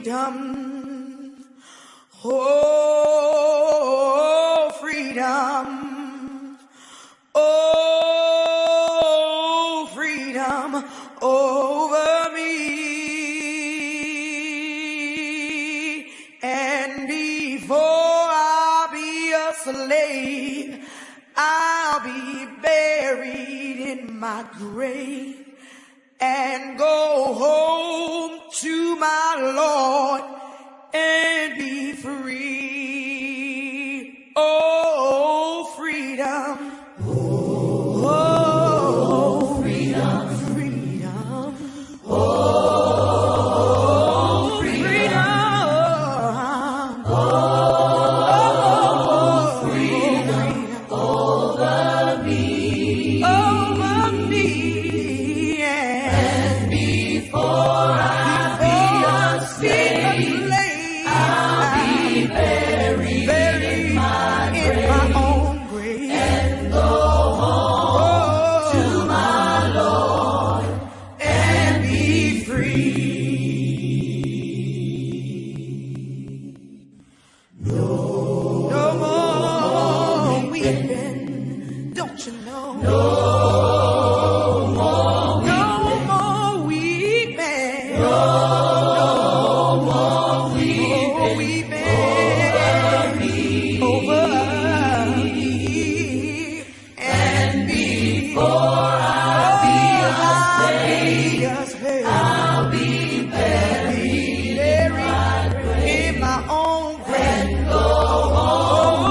freedom. Oh, freedom. Oh, freedom over me. And before I be a slave, I'll be buried in my grave and go home to my Lord and be free. Oh, freedom. Oh, freedom. Freedom. Oh, freedom. Oh, freedom over me. Over me. And before I be a slave, I'll be buried in my own grave and go home to my Lord and be free. No more weeping, don't you know? No more weeping. No more weeping over me. And before I be a slave, I'll be buried in my own grave and go home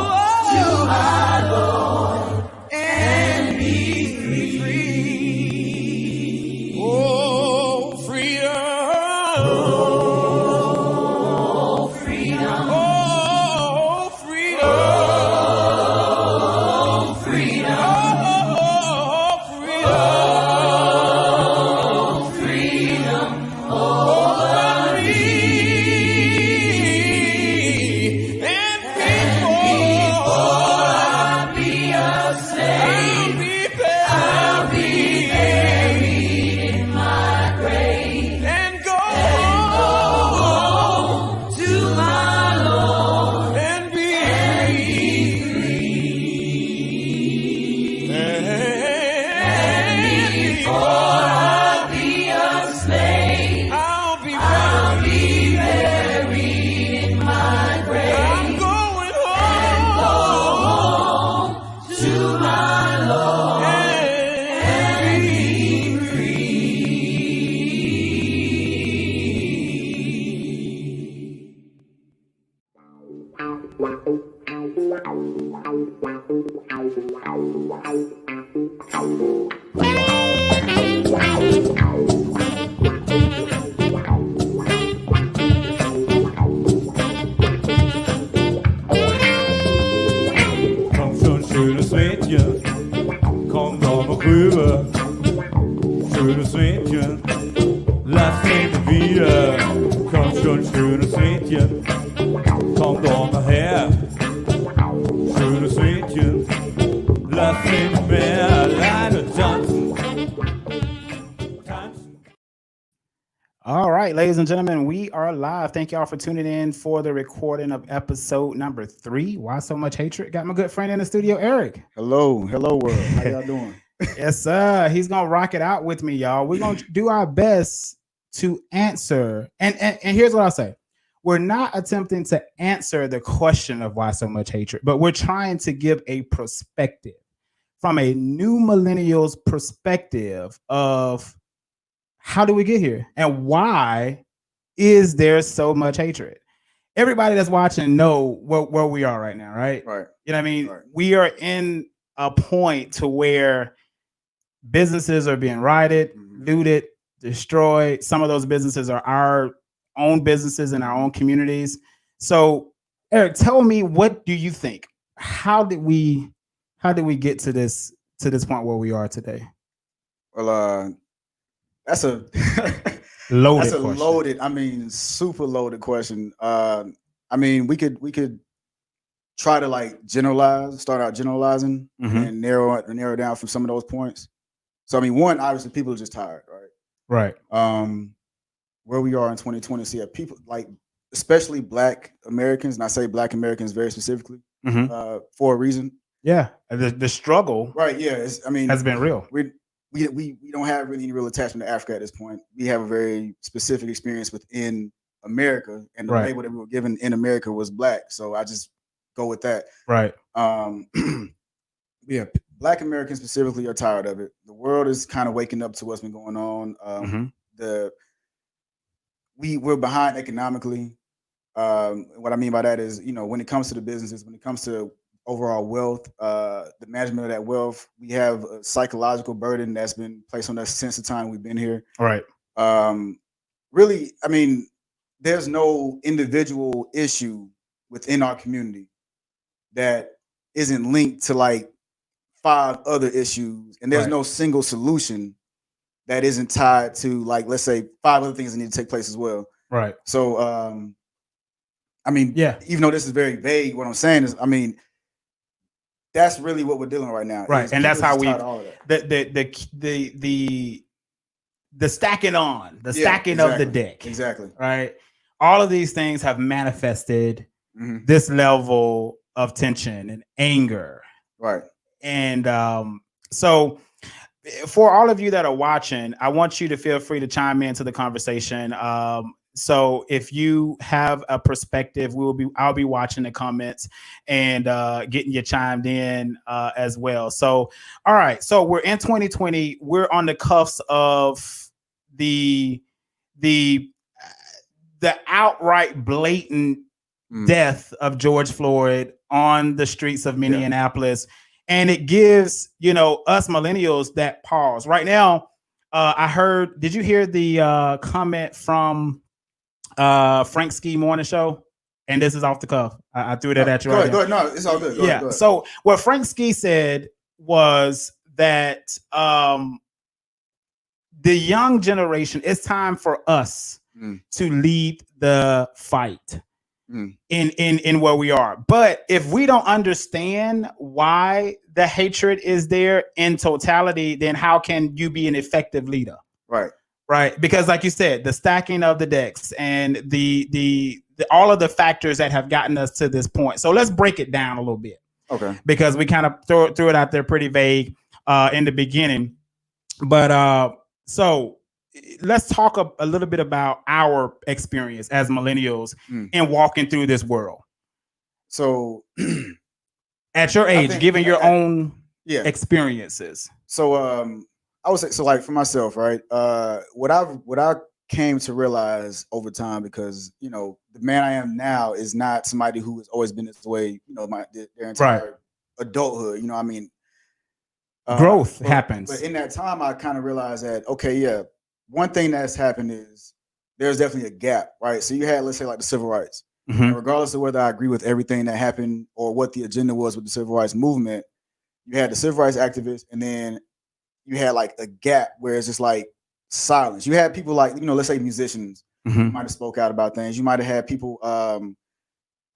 to my Lord and be free. Oh, freedom. Oh, freedom. Oh, freedom. Oh, freedom. Oh, freedom. Over me. And before I be a slave, I'll be buried in my grave and go home to my Lord and be free. And before I be a slave, I'll be buried in my grave. I'm going home to my Lord and be free. Kom så skjønne svenken, kom dom og prøve. Skjønne svenken, lad os tænke videre. Kom så skjønne svenken, kom dom og her. Skjønne svenken, lad os tænke mere. Lejne Johnson. All right, ladies and gentlemen, we are live. Thank y'all for tuning in for the recording of episode number 3. Why So Much Hatred? Got my good friend in the studio, Eric. Hello world. How y'all doing? Yes, sir. He's gonna rock it out with me, y'all. We're gonna do our best to answer. And here's what I'll say: we're not attempting to answer the question of why so much hatred, but we're trying to give a perspective from a new millennial's perspective of how do we get here and why is there so much hatred? Everybody that's watching know where we are right now, right? Right. You know what I mean? Right. We are in a point to where businesses are being rioted, looted, destroyed. Some of those businesses are our own businesses in our own communities. So, Eric, tell me, what do you think? How did we get to this point where we are today? Well, that's a Loaded that's a question. loaded, I mean, super loaded question. I mean, we could try to like start out generalizing and narrow down from some of those points. So I mean, one, obviously people are just tired, right? Right. Where we are in 2020, so yeah, people like especially Black Americans, and I say Black Americans very specifically for a reason. Yeah, the struggle, right? Yeah, I mean, has been real. We don't have really any real attachment to Africa at this point. We have a very specific experience within America, and the label that we were given in America was Black. So I just go with that. Right. Yeah, Black Americans specifically are tired of it. The world is kind of waking up to what's been going on. We're behind economically. What I mean by that is, when it comes to the businesses, when it comes to overall wealth, the management of that wealth, we have a psychological burden that's been placed on us since the time we've been here. Right. Really, I mean, there's no individual issue within our community that isn't linked to like 5 other issues, and there's no single solution that isn't tied to, like, let's say 5 other things that need to take place as well. Right. So, I mean, even though this is very vague, what I'm saying is, I mean, that's really what we're dealing with right now. Right. And that's how we, the stacking on, the stacking of the deck. Exactly. Right. All of these things have manifested this level of tension and anger. Right. And so for all of you that are watching, I want you to feel free to chime into the conversation. So if you have a perspective, I'll be watching the comments and getting you chimed in as well. So, all right. So we're in 2020. We're on the cuffs of the outright blatant death of George Floyd on the streets of Minneapolis. And it gives, us millennials that pause. Right now, did you hear the comment from Frank Ski Morning Show? And this is off the cuff. I threw that at you. Go ahead. No, it's all good. Go ahead. So what Frank Ski said was that the young generation, it's time for us to lead the fight in where we are. But if we don't understand why the hatred is there in totality, then how can you be an effective leader? Right. Because like you said, the stacking of the decks and the all of the factors that have gotten us to this point. So let's break it down a little bit. Okay. Because we kind of threw it out there pretty vague in the beginning. But so let's talk a little bit about our experience as millennials in walking through this world. So at your age, given your own experiences. So I would say, so like for myself, right? What I came to realize over time, because the man I am now is not somebody who has always been this way, their entire adulthood. I mean, growth happens. But in that time, I kind of realized that, okay, one thing that's happened is there's definitely a gap, right? So you had, let's say, like the civil rights. And regardless of whether I agree with everything that happened or what the agenda was with the civil rights movement, you had the civil rights activists, and then you had like a gap where it's just like silence. You had people like, let's say musicians who might have spoke out about things. You might have had people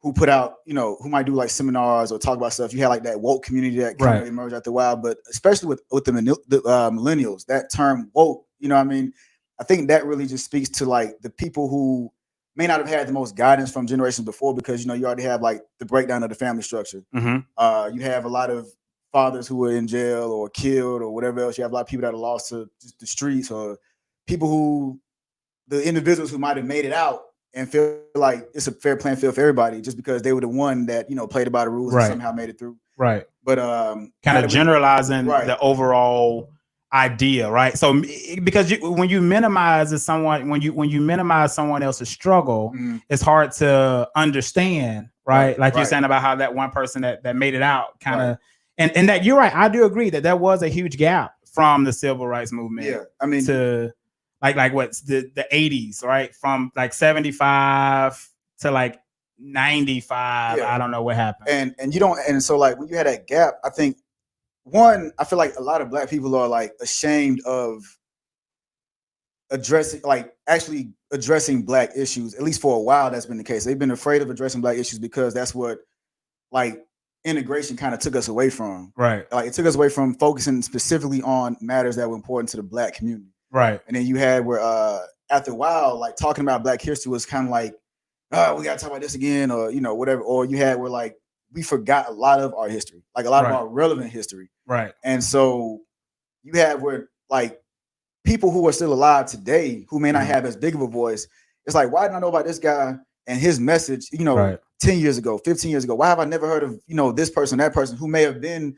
who put out, who might do like seminars or talk about stuff. You had like that woke community that kind of emerged after a while, but especially with the millennials, that term woke, I mean, I think that really just speaks to like the people who may not have had the most guidance from generations before, because, you already have like the breakdown of the family structure. You have a lot of fathers who were in jail or killed or whatever else. You have a lot of people that are lost to just the streets, or the individuals who might have made it out and feel like it's a fair playing field for everybody just because they were the one that, played by the rules and somehow made it through. Right. But kind of generalizing the overall idea, right? So because when you minimize someone else's struggle, it's hard to understand, right? Like you're saying about how that one person that made it out kind of, and that you're right. I do agree that there was a huge gap from the civil rights movement. Yeah, I mean, to like what's the 80s, right? From like 75 to like 95. I don't know what happened. And so like when you had that gap, I think I feel like a lot of Black people are like ashamed of addressing Black issues. At least for a while, that's been the case. They've been afraid of addressing Black issues because that's what like integration kind of took us away from. Right. Like it took us away from focusing specifically on matters that were important to the Black community. Right. And then you had where after a while, like talking about Black history was kind of like we gotta talk about this again, or whatever. Or you had where like we forgot a lot of our history, like a lot of our relevant history. Right. And so you have where like people who are still alive today who may not have as big of a voice. It's like, why didn't I know about this guy and his message, 10 years ago, 15 years ago? Why have I never heard of, this person, that person who may have been,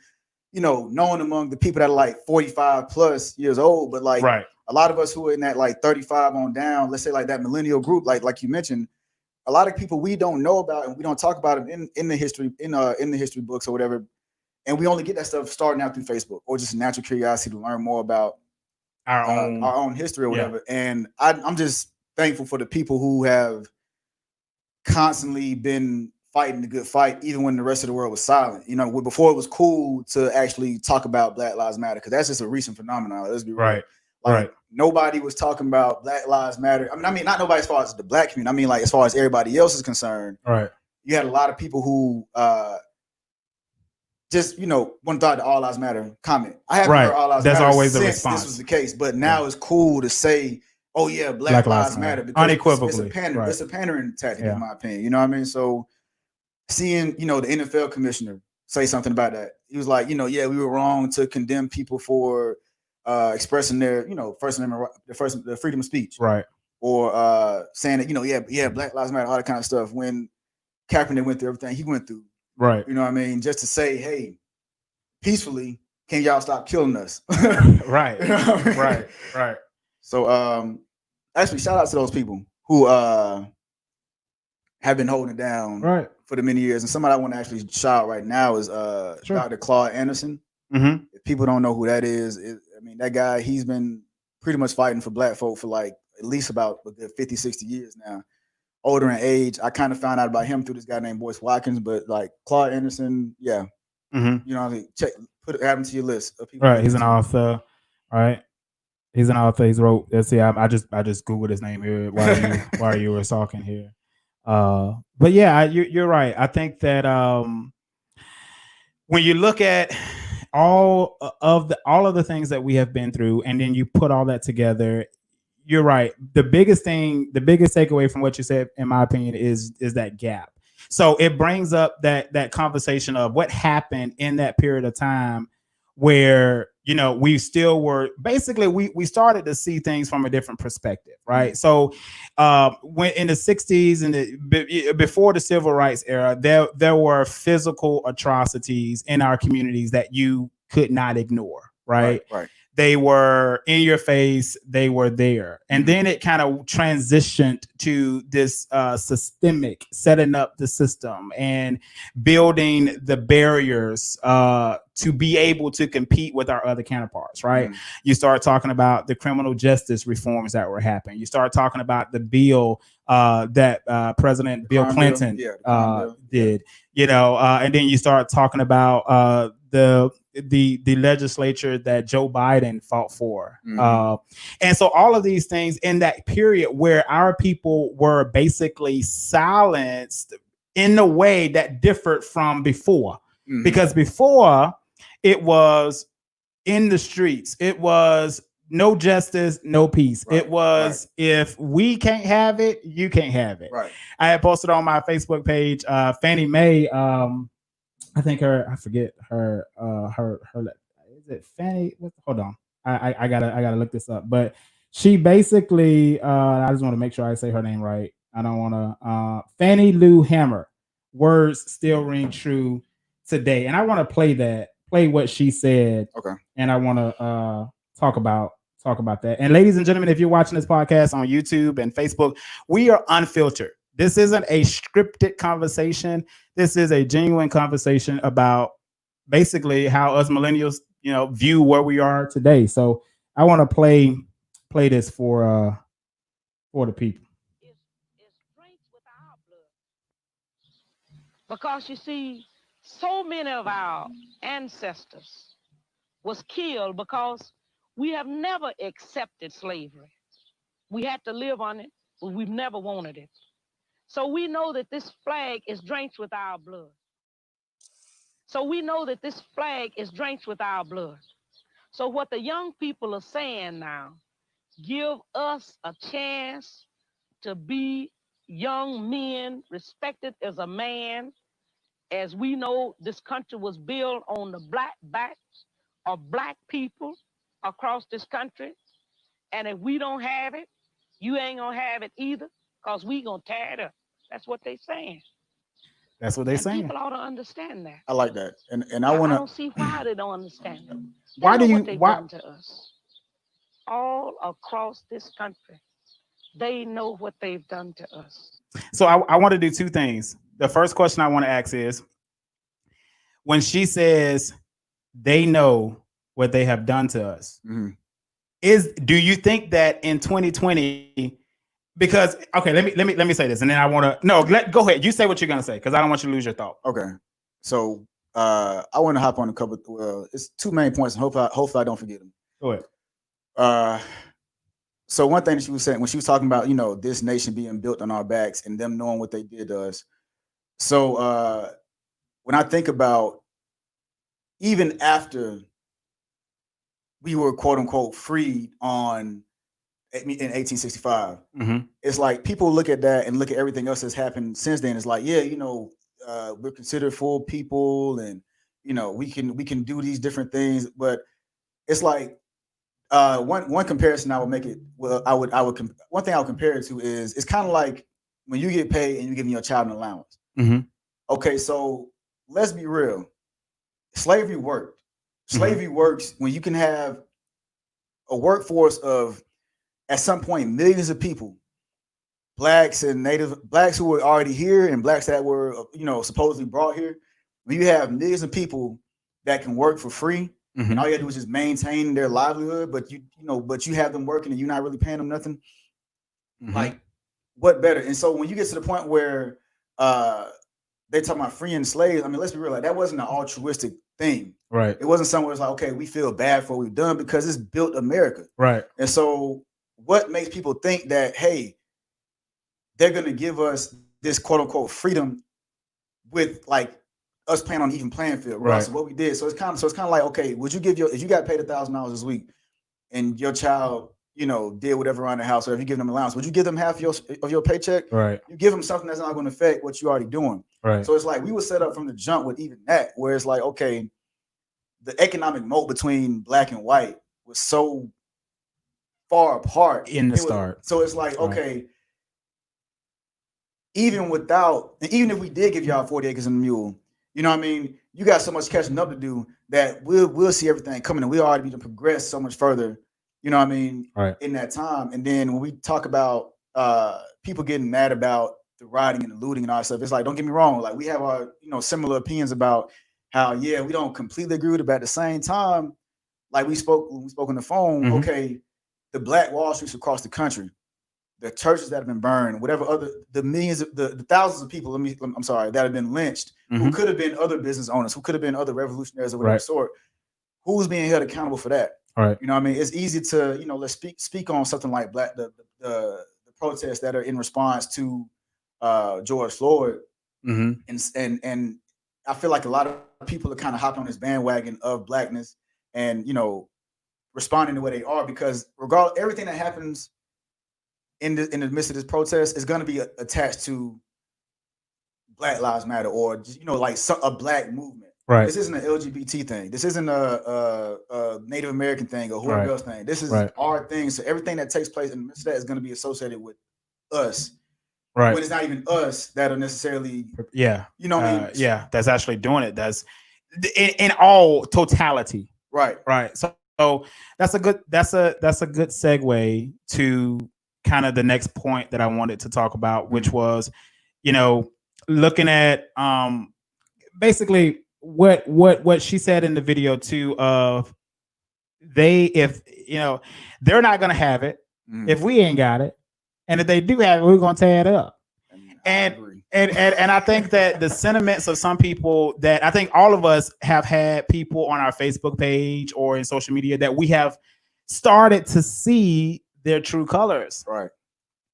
known among the people that are like 45 plus years old, but like a lot of us who are in that like 35 on down, let's say like that millennial group, like you mentioned, a lot of people we don't know about and we don't talk about them in the history, in the history books or whatever. And we only get that stuff starting out through Facebook or just natural curiosity to learn more about our own history or whatever. And I'm just thankful for the people who have constantly been fighting the good fight, even when the rest of the world was silent. Before it was cool to actually talk about Black Lives Matter, because that's just a recent phenomenon. Let's be real. Nobody was talking about Black Lives Matter. I mean, not nobody as far as the Black community. I mean, like as far as everybody else is concerned. Right. You had a lot of people who just one thought the All Lives Matter comment. I haven't heard All Lives Matter always since the response. This was the case, but now it's cool to say, "Oh yeah, Black Lives Matter," because unequivocally. It's a pandering tactic, in my opinion. You know what I mean? So seeing the NFL commissioner say something about that, he was like, yeah, we were wrong to condemn people for expressing their First Amendment, the freedom of speech, right? Or saying that Black Lives Matter, all that kind of stuff. When Kaepernick went through everything he went through. Right. You know what I mean? Just to say, hey, peacefully, can y'all stop killing us? Right. You know what I mean? Right. So actually shout out to those people who have been holding it down for the many years. And somebody I want to actually shout out right now is Dr. Claude Anderson. Mm-hmm. If people don't know who that is, that guy, he's been pretty much fighting for Black folk for like at least about 50, 60 years now. Older in age. I kind of found out about him through this guy named Boyce Watkins, but like Claude Anderson, yeah. Mm-hmm. You know what I mean? Add him to your list of people. Right. He's an author. Right. He's an author. He's wrote. Let's see. I just Googled his name here while you were talking here. But yeah, you're right. I think that when you look at all of the things that we have been through, and then you put all that together, you're right. The biggest takeaway from what you said, in my opinion, is that gap. So it brings up that conversation of what happened in that period of time where we still were basically we started to see things from a different perspective, right? So when in the 60s and before the civil rights era, there were physical atrocities in our communities that you could not ignore, right? They were in your face, they were there. And then it kind of transitioned to this systemic, setting up the system and building the barriers to be able to compete with our other counterparts, right? You start talking about the criminal justice reforms that were happening. You start talking about the bill that President Bill Clinton did, and then you start talking about the legislature that Joe Biden fought for. And so all of these things in that period where our people were basically silenced in a way that differed from before. Because before it was in the streets, it was no justice, no peace. It was if we can't have it, you can't have it. I had posted on my Facebook page, Fannie Mae, I think I forget her is it Fanny? Hold on. I gotta look this up. But she basically I just want to make sure I say her name right. I don't want to Fannie Lou Hamer. Words still ring true today. And I want to play what she said. Okay. And I want to talk about that. And ladies and gentlemen, if you're watching this podcast on YouTube and Facebook, we are unfiltered. This isn't a scripted conversation. This is a genuine conversation about basically how us millennials, view where we are today. So I want to play this for the people. It's strength with our blood. Because you see, so many of our ancestors was killed because we have never accepted slavery. We had to live on it, but we've never wanted it. So we know that this flag is drenched with our blood. So what the young people are saying now, give us a chance to be young men respected as a man. As we know, this country was built on the black backs of black people across this country. And if we don't have it, you ain't gonna have it either, because we gonna tear it up. That's what they saying. That's what they And saying. people ought to understand that. I like that, and I I want don't to. see why they don't understand it. They Why know do you what they've why done to us. All across this country, they know what they've done to us. so I want to do two things. The first question I want to ask is when she says they know what they have done to us, Mhm. do you think that in 2020, because okay, let me say this and then I want to go ahead. You say what you're gonna say because I don't want you to lose your thought. Okay, so I want to hop on a couple. Well, it's two main points, and hopefully I don't forget them. Go ahead. So one thing that she was saying when she was talking about, this nation being built on our backs and them knowing what they did to us. So when I think about even after we were quote unquote freed in 1865, it's like people look at that and look at everything else that's happened since then. It's like, yeah, we're considered full people, and we can do these different things, but it's like one comparison I would make it. Well, one thing I would compare it to is it's kind of like when you get paid and you're giving your child an allowance. Okay, so let's be real. Slavery worked. Slavery works when you can have a workforce of, at some point, millions of people, blacks and blacks who were already here and blacks that were supposedly brought here. When you have millions of people that can work for free. And all you gotta do is just maintain their livelihood, but you have them working and you're not really paying them nothing. Like, what better? And so when you get to the point where they talk about freeing slaves, I mean, let's be real, like that wasn't an altruistic thing. Right. It wasn't somewhere it's like, okay, we feel bad for what we've done, because it's built America. Right. And so what makes people think that, hey, they're gonna give us this quote unquote freedom with like us playing on an even playing field, right? So what we did, so it's kind of like, okay, would you if you got paid $1,000 this week, and your child, did whatever around the house, or if you give them allowance, would you give them half of your paycheck? Right. You give them something that's not going to affect what you're already doing. Right. So it's like we were set up from the jump with even that, where it's like, okay, the economic moat between black and white was so far apart In the start. So it's like, okay, even if we did give y'all 40 acres and a mule, you know what I mean? You got so much catching up to do that we'll see everything coming, and we already need to progress so much further, you know what I mean, in that time. And then when we talk about people getting mad about the rioting and the looting and all that stuff, it's like, don't get me wrong, like we have our similar opinions about how, yeah, we don't completely agree with it, but at the same time, like when we spoke on the phone, okay, the Black Wall Streets across the country, the churches that have been burned, whatever the millions of the thousands of people, that have been lynched, who could have been other business owners, who could have been other revolutionaries of whatever sort, who's being held accountable for that? Right. You know what I mean? It's easy to, let's speak on something like the protests that are in response to George Floyd. And I feel like a lot of people are kind of hopping on this bandwagon of blackness and, responding the way they are, because regardless, everything that happens in the midst of this protest is going to be attached to Black Lives Matter, or just, like a black movement. Right. This isn't an LGBT thing. This isn't a Native American thing or whoever else thing. This is our thing. So everything that takes place in the midst of that is going to be associated with us. Right. When it's not even us that are necessarily. Yeah. You know what I mean? Yeah. That's actually doing it. That's in all totality. Right. Right. So that's a good segue to kind of the next point that I wanted to talk about, which was, looking at basically what she said in the video too, of they're not gonna have it if we ain't got it, and if they do have it, we're gonna tear it up. And I think that the sentiments of some people, that I think all of us have had people on our Facebook page or in social media that we have started to see their true colors. Right.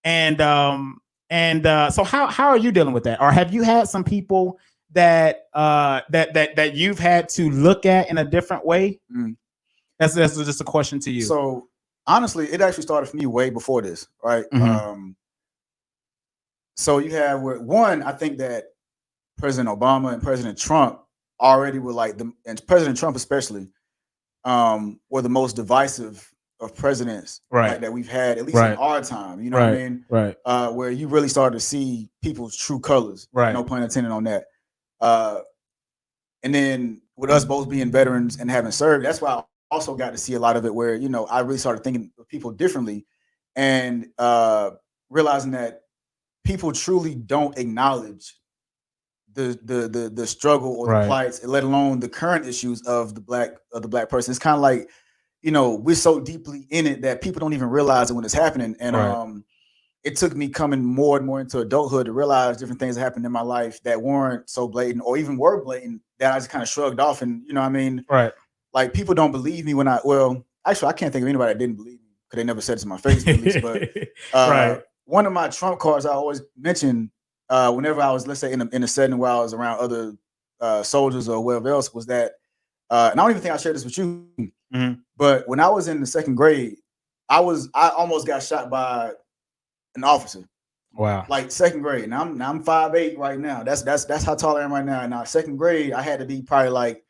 And so how are you dealing with that? Or have you had some people that you've had to look at in a different way? That's just a question to you. So honestly, it actually started for me way before this, right? So you have one, I think that President Obama and President Trump already were like and President Trump especially, were the most divisive of presidents like, that we've had, at least in our time. You know what I mean? Right. Where you really started to see people's true colors. Right. No pun intended on that. And then with us both being veterans and having served, that's why I also got to see a lot of it where, you know, I really started thinking of people differently and realizing that people truly don't acknowledge the struggle or the plights, let alone the current issues of the black person. It's kind of like, you know, we're so deeply in it that people don't even realize it when it's happening. And it took me coming more and more into adulthood to realize different things that happened in my life that weren't so blatant or even were blatant that I just kind of shrugged off. And you know what I mean? Right. Like people don't believe me when actually I can't think of anybody that didn't believe me because they never said it to my face at least. But one of my trump cards I always mention whenever I was, let's say, in a setting where I was around other soldiers or whatever else was that, and I don't even think I shared this with you, but when I was in the second grade, I almost got shot by an officer. Wow. Like second grade. Now I'm 5'8" right now. That's how tall I am right now. And now second grade, I had to be probably like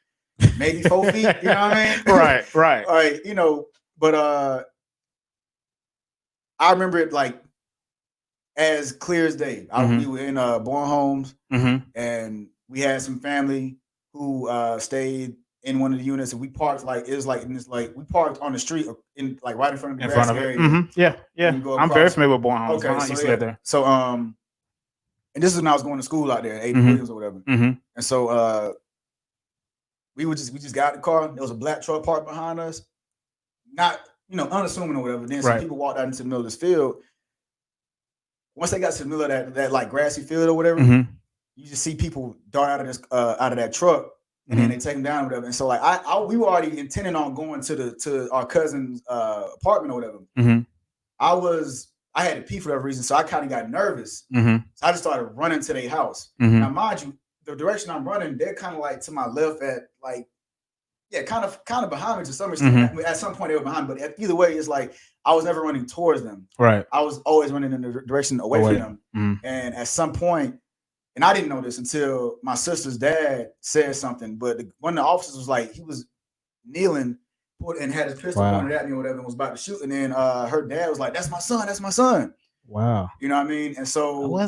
maybe 4 feet. You know what I mean? Right. All right, you know, but I remember it like as clear as day. We were in Bourne Homes, and we had some family who stayed in one of the units, and we parked we parked on the street in like right in front of the grassy area. Yeah. I'm very familiar with Bourne Homes. Okay, so there. So and this is when I was going to school out there at Aiden Williams or whatever. And so we just got in the car. There was a black truck parked behind us, not unassuming or whatever. Then some people walked out into the middle of this field. Once they got to the middle of that like grassy field or whatever, you just see people dart out of that truck. And then they take them down or whatever. And so like we were already intending on going to our cousin's apartment or whatever. I had to pee for whatever reason, so I kind of got nervous. So I just started running to their house. Now, mind you, the direction I'm running, they're kind of like to my left at like, kind of behind me to some extent. At some point they were behind, but either way, it's like I was never running towards them. Right. I was always running in the direction away from them. And at some point, and I didn't know this until my sister's dad said something, but one of the officers was like, he was kneeling and had his pistol pointed at me or whatever and was about to shoot. And then her dad was like, that's my son. Wow. You know what I mean? And so,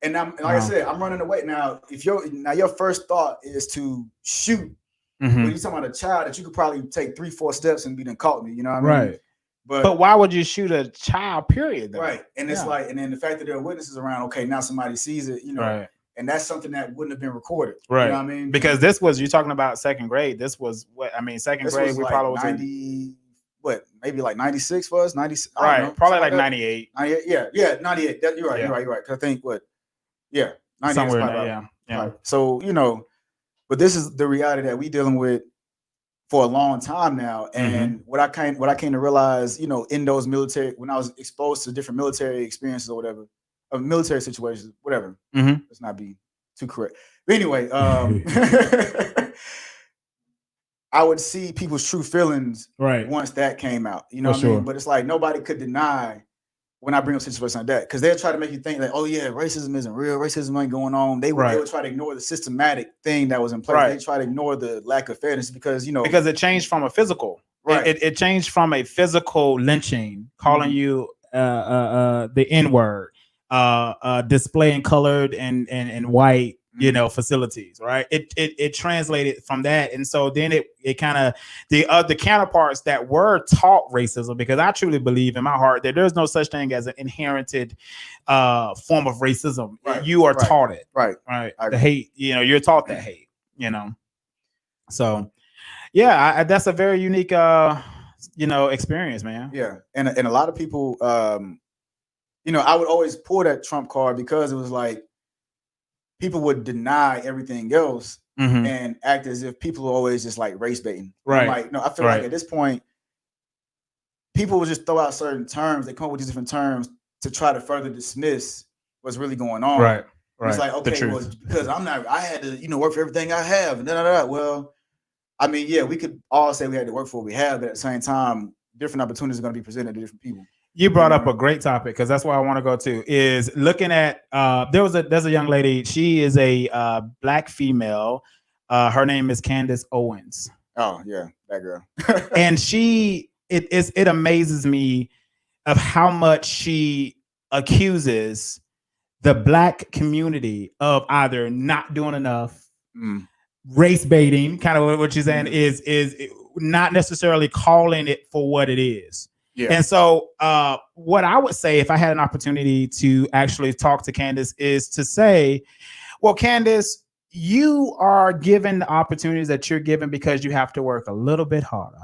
and I said, I'm running away. Now, if your first thought is to shoot, when you're talking about a child that you could probably take 3-4 steps and be done caught me, you know what I mean? Right. But why would you shoot a child, period? Though? Right. And it's like, and then the fact that there are witnesses around, okay, now somebody sees it, and that's something that wouldn't have been recorded. Right. You know what I mean? Because you're talking about second grade. This was second grade, we like probably was 90, maybe like 96 for us, 90. Right. Probably like 98. 98. Yeah, 98. You're right. Cause I think 98 somewhere in there, yeah. Right. So, but this is the reality that we dealing with for a long time now. And what I came to realize, in those military, when I was exposed to different military experiences or whatever, of military situations, whatever. Let's not be too correct. But anyway, I would see people's true feelings once that came out. You know what I mean? But it's like nobody could deny when I bring up situations like that, because they'll try to make you think like, oh yeah, racism isn't real, racism ain't going on. They would try to ignore the systematic thing that was in place. They try to ignore the lack of fairness because it changed from a physical. Right. It changed from a physical lynching, calling you the N-word, displaying colored and white facilities, right? It translated from that, and so then it kind of the counterparts that were taught racism, because I truly believe in my heart that there's no such thing as an inherited form of racism. You are taught it, right? The hate, you're taught that hate, So, that's a very unique, experience, man. Yeah, and a lot of people, I would always pull that Trump card because it was like, people would deny everything else and act as if people are always just like race baiting. Right. Like, no, I feel like at this point, people will just throw out certain terms. They come up with these different terms to try to further dismiss what's really going on. Right. It's like, okay, well, because I had to, work for everything I have. And Well, I mean, we could all say we had to work for what we have, but at the same time, different opportunities are going to be presented to different people. You brought up a great topic because that's where I want to go to. Is looking at there's a young lady. She is a black female. Her name is Candace Owens. Oh yeah, that girl. And it amazes me of how much she accuses the black community of either not doing enough, race baiting, kind of what you're saying is not necessarily calling it for what it is. Yeah. And so what I would say if I had an opportunity to actually talk to Candace is to say, well, Candace, you are given the opportunities that you're given because you have to work a little bit harder.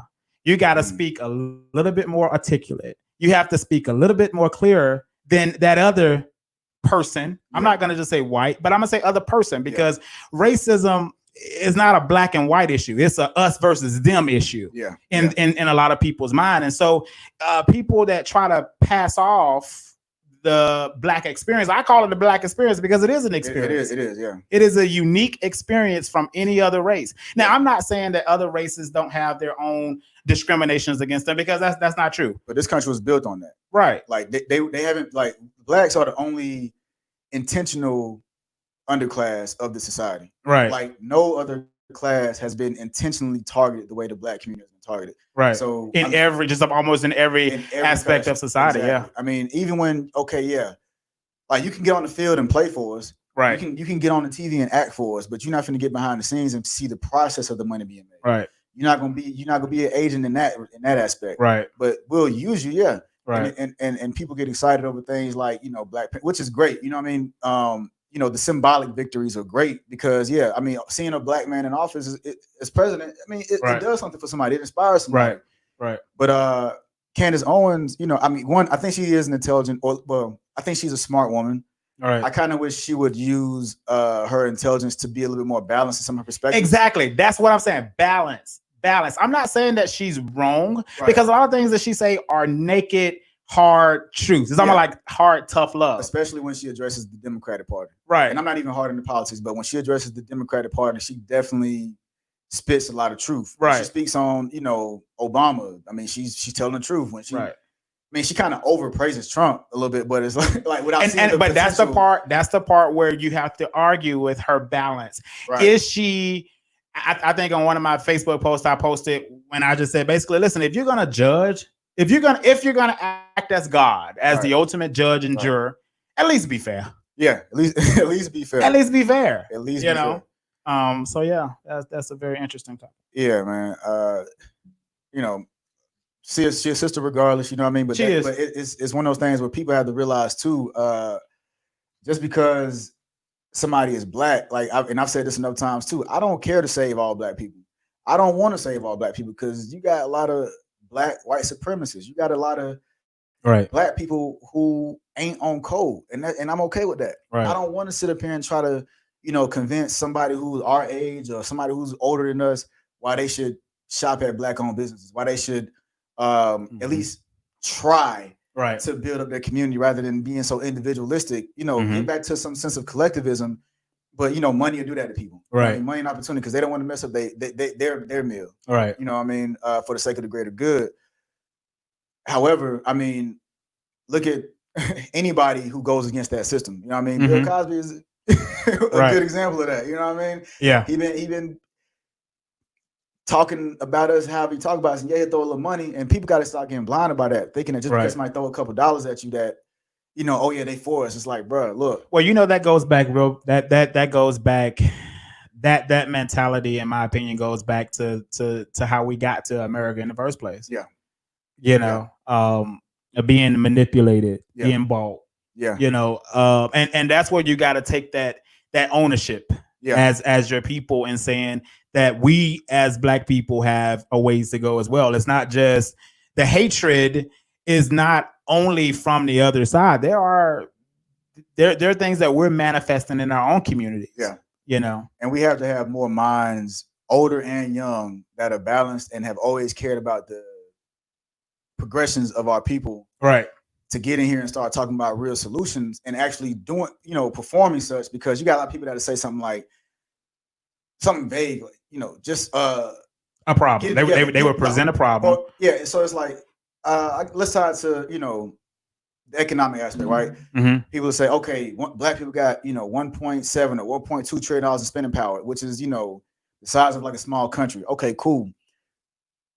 You got to speak a little bit more articulate. You have to speak a little bit more clearer than that other person. I'm not going to just say white, but I'm going to say other person because racism is not a black and white issue. It's a us versus them issue in a lot of people's mind. And so people that try to pass off the black experience, I call it the black experience because it is an experience. It is, yeah. It is a unique experience from any other race. Now, I'm not saying that other races don't have their own discriminations against them because that's not true. But this country was built on that. Right. Like they haven't, like, blacks are the only intentional underclass of the society. Right. Like no other class has been intentionally targeted the way the black community has been targeted. Right. So almost in every aspect of society. Exactly. Yeah. I mean, even when like you can get on the field and play for us. Right. You can get on the TV and act for us, but you're not going to get behind the scenes and see the process of the money being made. Right. You're not gonna be an agent in that aspect. Right. But we'll use you. Yeah. Right. And people get excited over things like, Black, which is great. You know what I mean? The symbolic victories are great because, I mean, seeing a black man in office as president, I mean, it does something for somebody. It inspires somebody. Right. But Candace Owens, I mean, I think she is an intelligent, I think she's a smart woman. All right. I kind of wish she would use her intelligence to be a little bit more balanced in some of her perspectives. Exactly. That's what I'm saying. Balance. I'm not saying that she's wrong because a lot of things that she say are naked, hard truths. It's almost like hard, tough love. Especially when she addresses the Democratic Party. Right. And I'm not even hard into politics, but when she addresses the Democratic Party, she definitely spits a lot of truth. Right. When she speaks on, Obama. I mean, she's telling the truth when she. Right. I mean, she kind of overpraises Trump a little bit, but it's like without seeing the but that's the part. That's the part where you have to argue with her balance. Right. Is she? I think on one of my Facebook posts I posted when I just said basically, listen, if you're gonna judge, if you're gonna act as God, as the ultimate judge and juror, at least be fair. Yeah, at least be fair. At least be fair. At least be fair. So yeah, that's a very interesting topic. Yeah, man. She a sister regardless, you know what I mean? But it's one of those things where people have to realize too, just because somebody is black, and I've said this enough times too, I don't care to save all black people. I don't want to save all black people because you got a lot of black white supremacists. You got a lot of black people who ain't on code, and I'm okay with that. Right. I don't want to sit up here and try to, convince somebody who's our age or somebody who's older than us why they should shop at black-owned businesses, why they should at least try to build up their community rather than being so individualistic. Get back to some sense of collectivism, but money will do that to people. Right. I mean, money and opportunity because they don't want to mess up their meal. Right. You know what I mean? For the sake of the greater good. However, I mean, look at anybody who goes against that system. You know what I mean? Bill Cosby is a good example of that. You know what I mean? Yeah. He been talking about us, how he talk about us, and he'll throw a little money, and people got to start getting blinded by that, thinking that just because somebody throw a couple dollars at you that, oh yeah, they for us. It's like, bro, look. Well, that goes back that goes back. That mentality, in my opinion, goes back to how we got to America in the first place. Yeah. Being manipulated, being bought. Yeah. And that's where you got to take that ownership as your people and saying that we as black people have a ways to go as well. It's not just the hatred is not only from the other side. There are things that we're manifesting in our own communities. Yeah. And we have to have more minds, older and young, that are balanced and have always cared about the progressions of our people. Right. To get in here and start talking about real solutions and actually doing, performing such, because you got a lot of people that say something like something vague, just a problem. They would present a problem. So it's like, let's tie it to the economic aspect, right? People say, okay, black people got 1.7 or 1.2 trillion dollars in spending power, which is the size of like a small country. Okay, cool.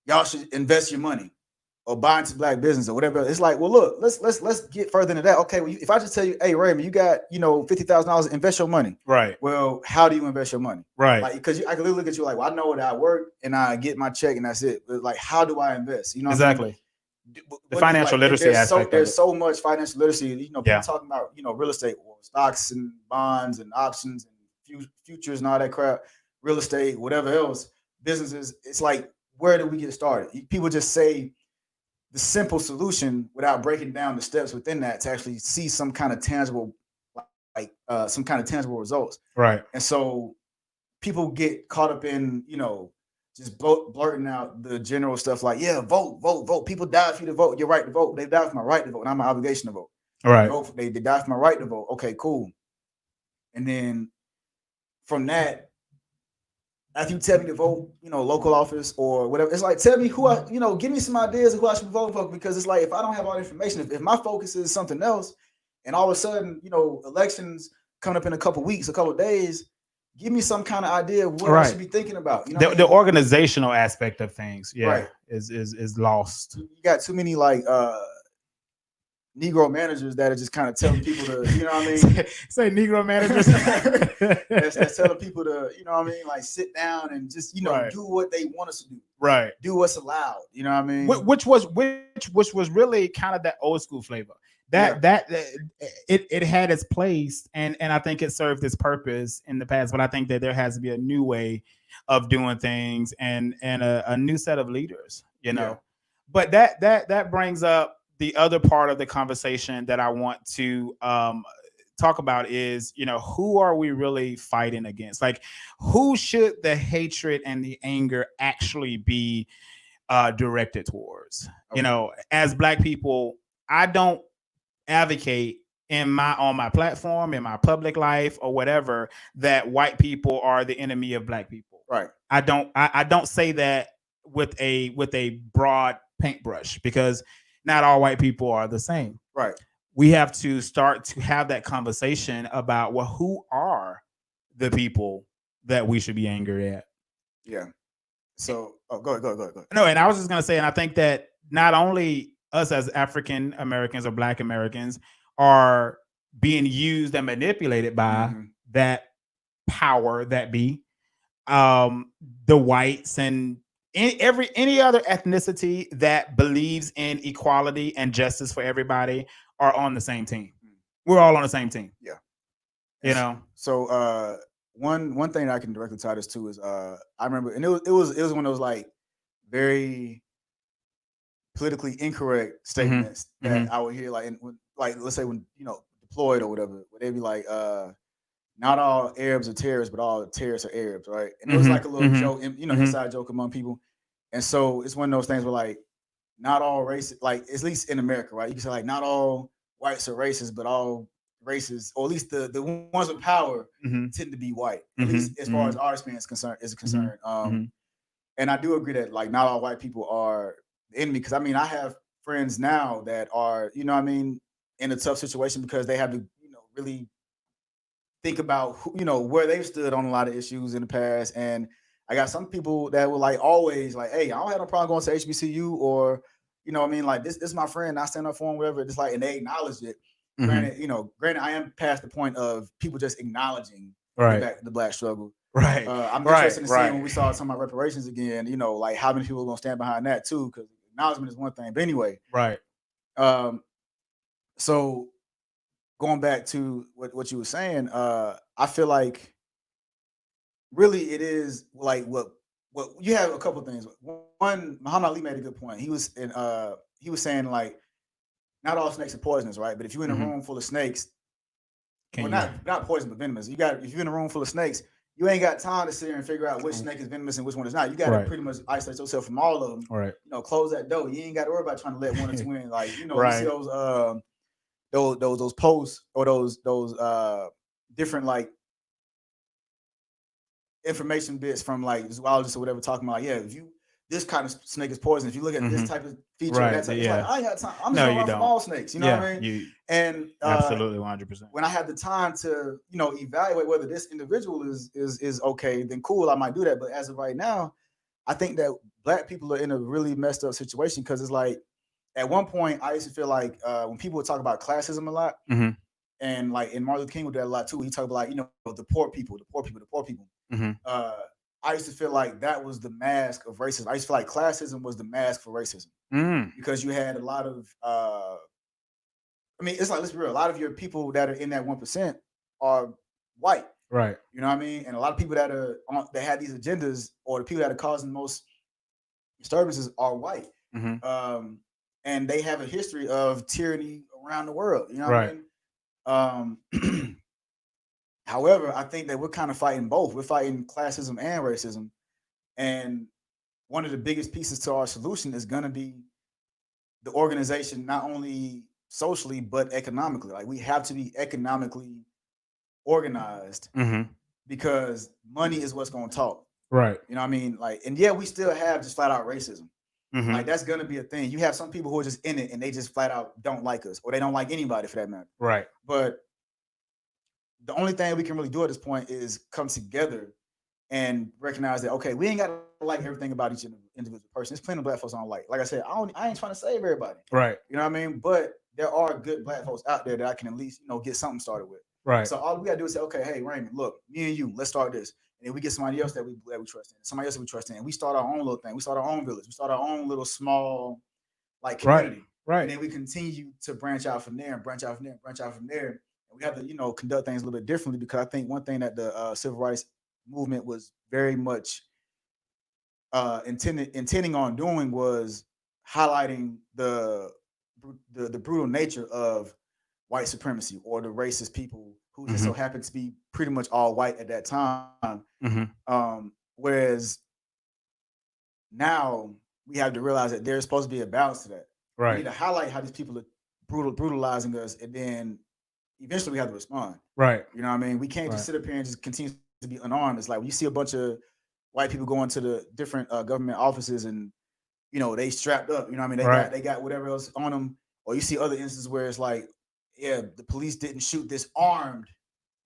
Y'all should invest your money or buy into black business or whatever. It's like, well, look, let's get further into that. Okay, well, if I just tell you, hey Raymond, you got $50,000, invest your money. Right. Well, how do you invest your money? Right. Like, because I can literally look at you like, well, I know that I work and I get my check and that's it. But like, how do I invest? You know what exactly. I mean? The financial literacy aspect. There's so much financial literacy. People Yeah. talking about real estate, stocks and bonds and options and futures and all that crap, real estate, whatever else, businesses. It's like, where do we get started? People just say the simple solution without breaking down the steps within that to actually see some kind of tangible, results. Right. And so people get caught up in just blurting out the general stuff like, yeah, vote. People die for you to vote. Your right to vote. They die for my right to vote, and I'm an obligation to vote. Right. They die for my right to vote. Okay, cool. And then from that, after you tell me to vote, local office or whatever, it's like, tell me who give me some ideas of who I should vote for, because it's like, if I don't have all the information, if my focus is something else, and all of a sudden, elections coming up in a couple weeks, a couple of days, give me some kind of idea of what I should be thinking about. The organizational aspect of things, right, is lost. You got too many like Negro managers that are just kind of telling people to, say Negro managers. that's telling people to, like sit down and just, right. do what they want us to do. Right. Do what's allowed. You know what I mean? Which was really kind of that old school flavor. It had its place, and I think it served its purpose in the past. But I think that there has to be a new way of doing things and a new set of leaders. Yeah. But that brings up the other part of the conversation that I want to talk about is, who are we really fighting against? Like, who should the hatred and the anger actually be directed towards? Okay. As Black people, I don't advocate on my platform, in my public life or whatever, that white people are the enemy of Black people. Right. I don't say that with a broad paintbrush, because not all white people are the same. Right. We have to start to have that conversation about, well, who are the people that we should be angry at? Yeah. So, go ahead. No, and I was just going to say, and I think that not only us as African Americans or Black Americans are being used and manipulated by that power that be the whites and any other ethnicity that believes in equality and justice for everybody are on the same team. We're all on the same team. Yeah. So one thing that I can directly tie this to is I remember, and it was one of those like very politically incorrect statements that I would hear, like let's say when deployed or whatever, where they'd be like, not all Arabs are terrorists, but all terrorists are Arabs, right? And it was like a little joke, inside joke among people. And so it's one of those things where like, not all races, like at least in America, right? You can say like, not all whites are racist, but all races, or at least the ones with power tend to be white, at least as far as our experience is concerned. And I do agree that like not all white people are the enemy, because I have friends now that are, in a tough situation because they have to, really think about where they've stood on a lot of issues in the past. And I got some people that were like always like, hey, I don't have no problem going to HBCU, or like this is my friend, I stand up for him, whatever. Just like, and they acknowledge it. Granted, I am past the point of people just acknowledging the Black struggle. Right. I'm interested in seeing when we start talking about reparations again, like how many people are gonna stand behind that too, because acknowledgement is one thing. But anyway, right. So going back to what you were saying, I feel like really it is like what you have a couple of things. One, Muhammad Ali made a good point. He was saying like, not all snakes are poisonous, right? But if you're in a room full of snakes, not poison but venomous, if you're in a room full of snakes, you ain't got time to sit here and figure out which snake is venomous and which one is not. You got to pretty much isolate yourself from all of them. Right. Close that door. You ain't got to worry about trying to let one or two in. Like, you see those posts or those different like information bits from like zoologists or whatever talking about, like, yeah, if you this kind of snake is poison. If you look at this type of feature, Right, that's it's yeah. like I ain't got time. I'm just No, gonna you run from don't. all snakes. You know what I mean? You And absolutely 100%. when I have the time to, evaluate whether this individual is okay, then cool, I might do that. But as of right now, I think that Black people are in a really messed up situation because it's like at one point I used to feel like when people would talk about classism a lot, Mhm. and like and Martin Luther King would do that a lot too. He talked about like the poor people, the poor people, the poor people. Mhm. I used to feel like that was the mask of racism. I used to feel like classism was the mask for racism Mm. because you had a lot of I mean, it's like, let's be real. A lot of your people that are in that 1% are white. Right. You know what I mean? And a lot of people that that had these agendas, or the people that are causing most disturbances, are white. Mhm. And they have a history of tyranny around the world. You know Right. what I mean? However, I think that we're kind of fighting both. We're fighting classism and racism. And one of the biggest pieces to our solution is going to be the organization, not only socially but economically. Like, we have to be economically organized Mhm. because money is what's going to talk. Right. You know what I mean? Like, and yeah, we still have just flat out racism. Mhm. Like, that's going to be a thing. You have some people who are just in it and they just flat out don't like us, or they don't like anybody for that matter. Right. But the only thing we can really do at this point is come together and recognize that, okay, we ain't got to like everything about each individual person. There's plenty of Black folks I don't like. Like I said, I ain't trying to save everybody. Right. You know what I mean? But there are good Black folks out there that I can at least, get something started with. Right. So all we gotta do is say, okay, hey, Raymond, look, me and you, let's start this. And then we get somebody else that we trust in, somebody else that we trust in. And we start our own little thing. We start our own village. We start our own little small like community. Right. And then we continue to branch out from there and branch out from there and branch out from there. And we have to, conduct things a little bit differently, because I think one thing that the civil rights movement was very much intending on doing was highlighting the brutal nature of white supremacy, or the racist people who just so happened to be pretty much all white at that time. Whereas now we have to realize that there's supposed to be a balance to that. We need to highlight how these people are brutalizing us, and then eventually we have to respond. Right. You know what I mean? We can't just sit up here and just continue to be unarmed. It's like when you see a bunch of white people going to the different government offices and they strapped up. You know what I mean? They got whatever else on them. Or you see other instances where it's like, yeah, the police didn't shoot this armed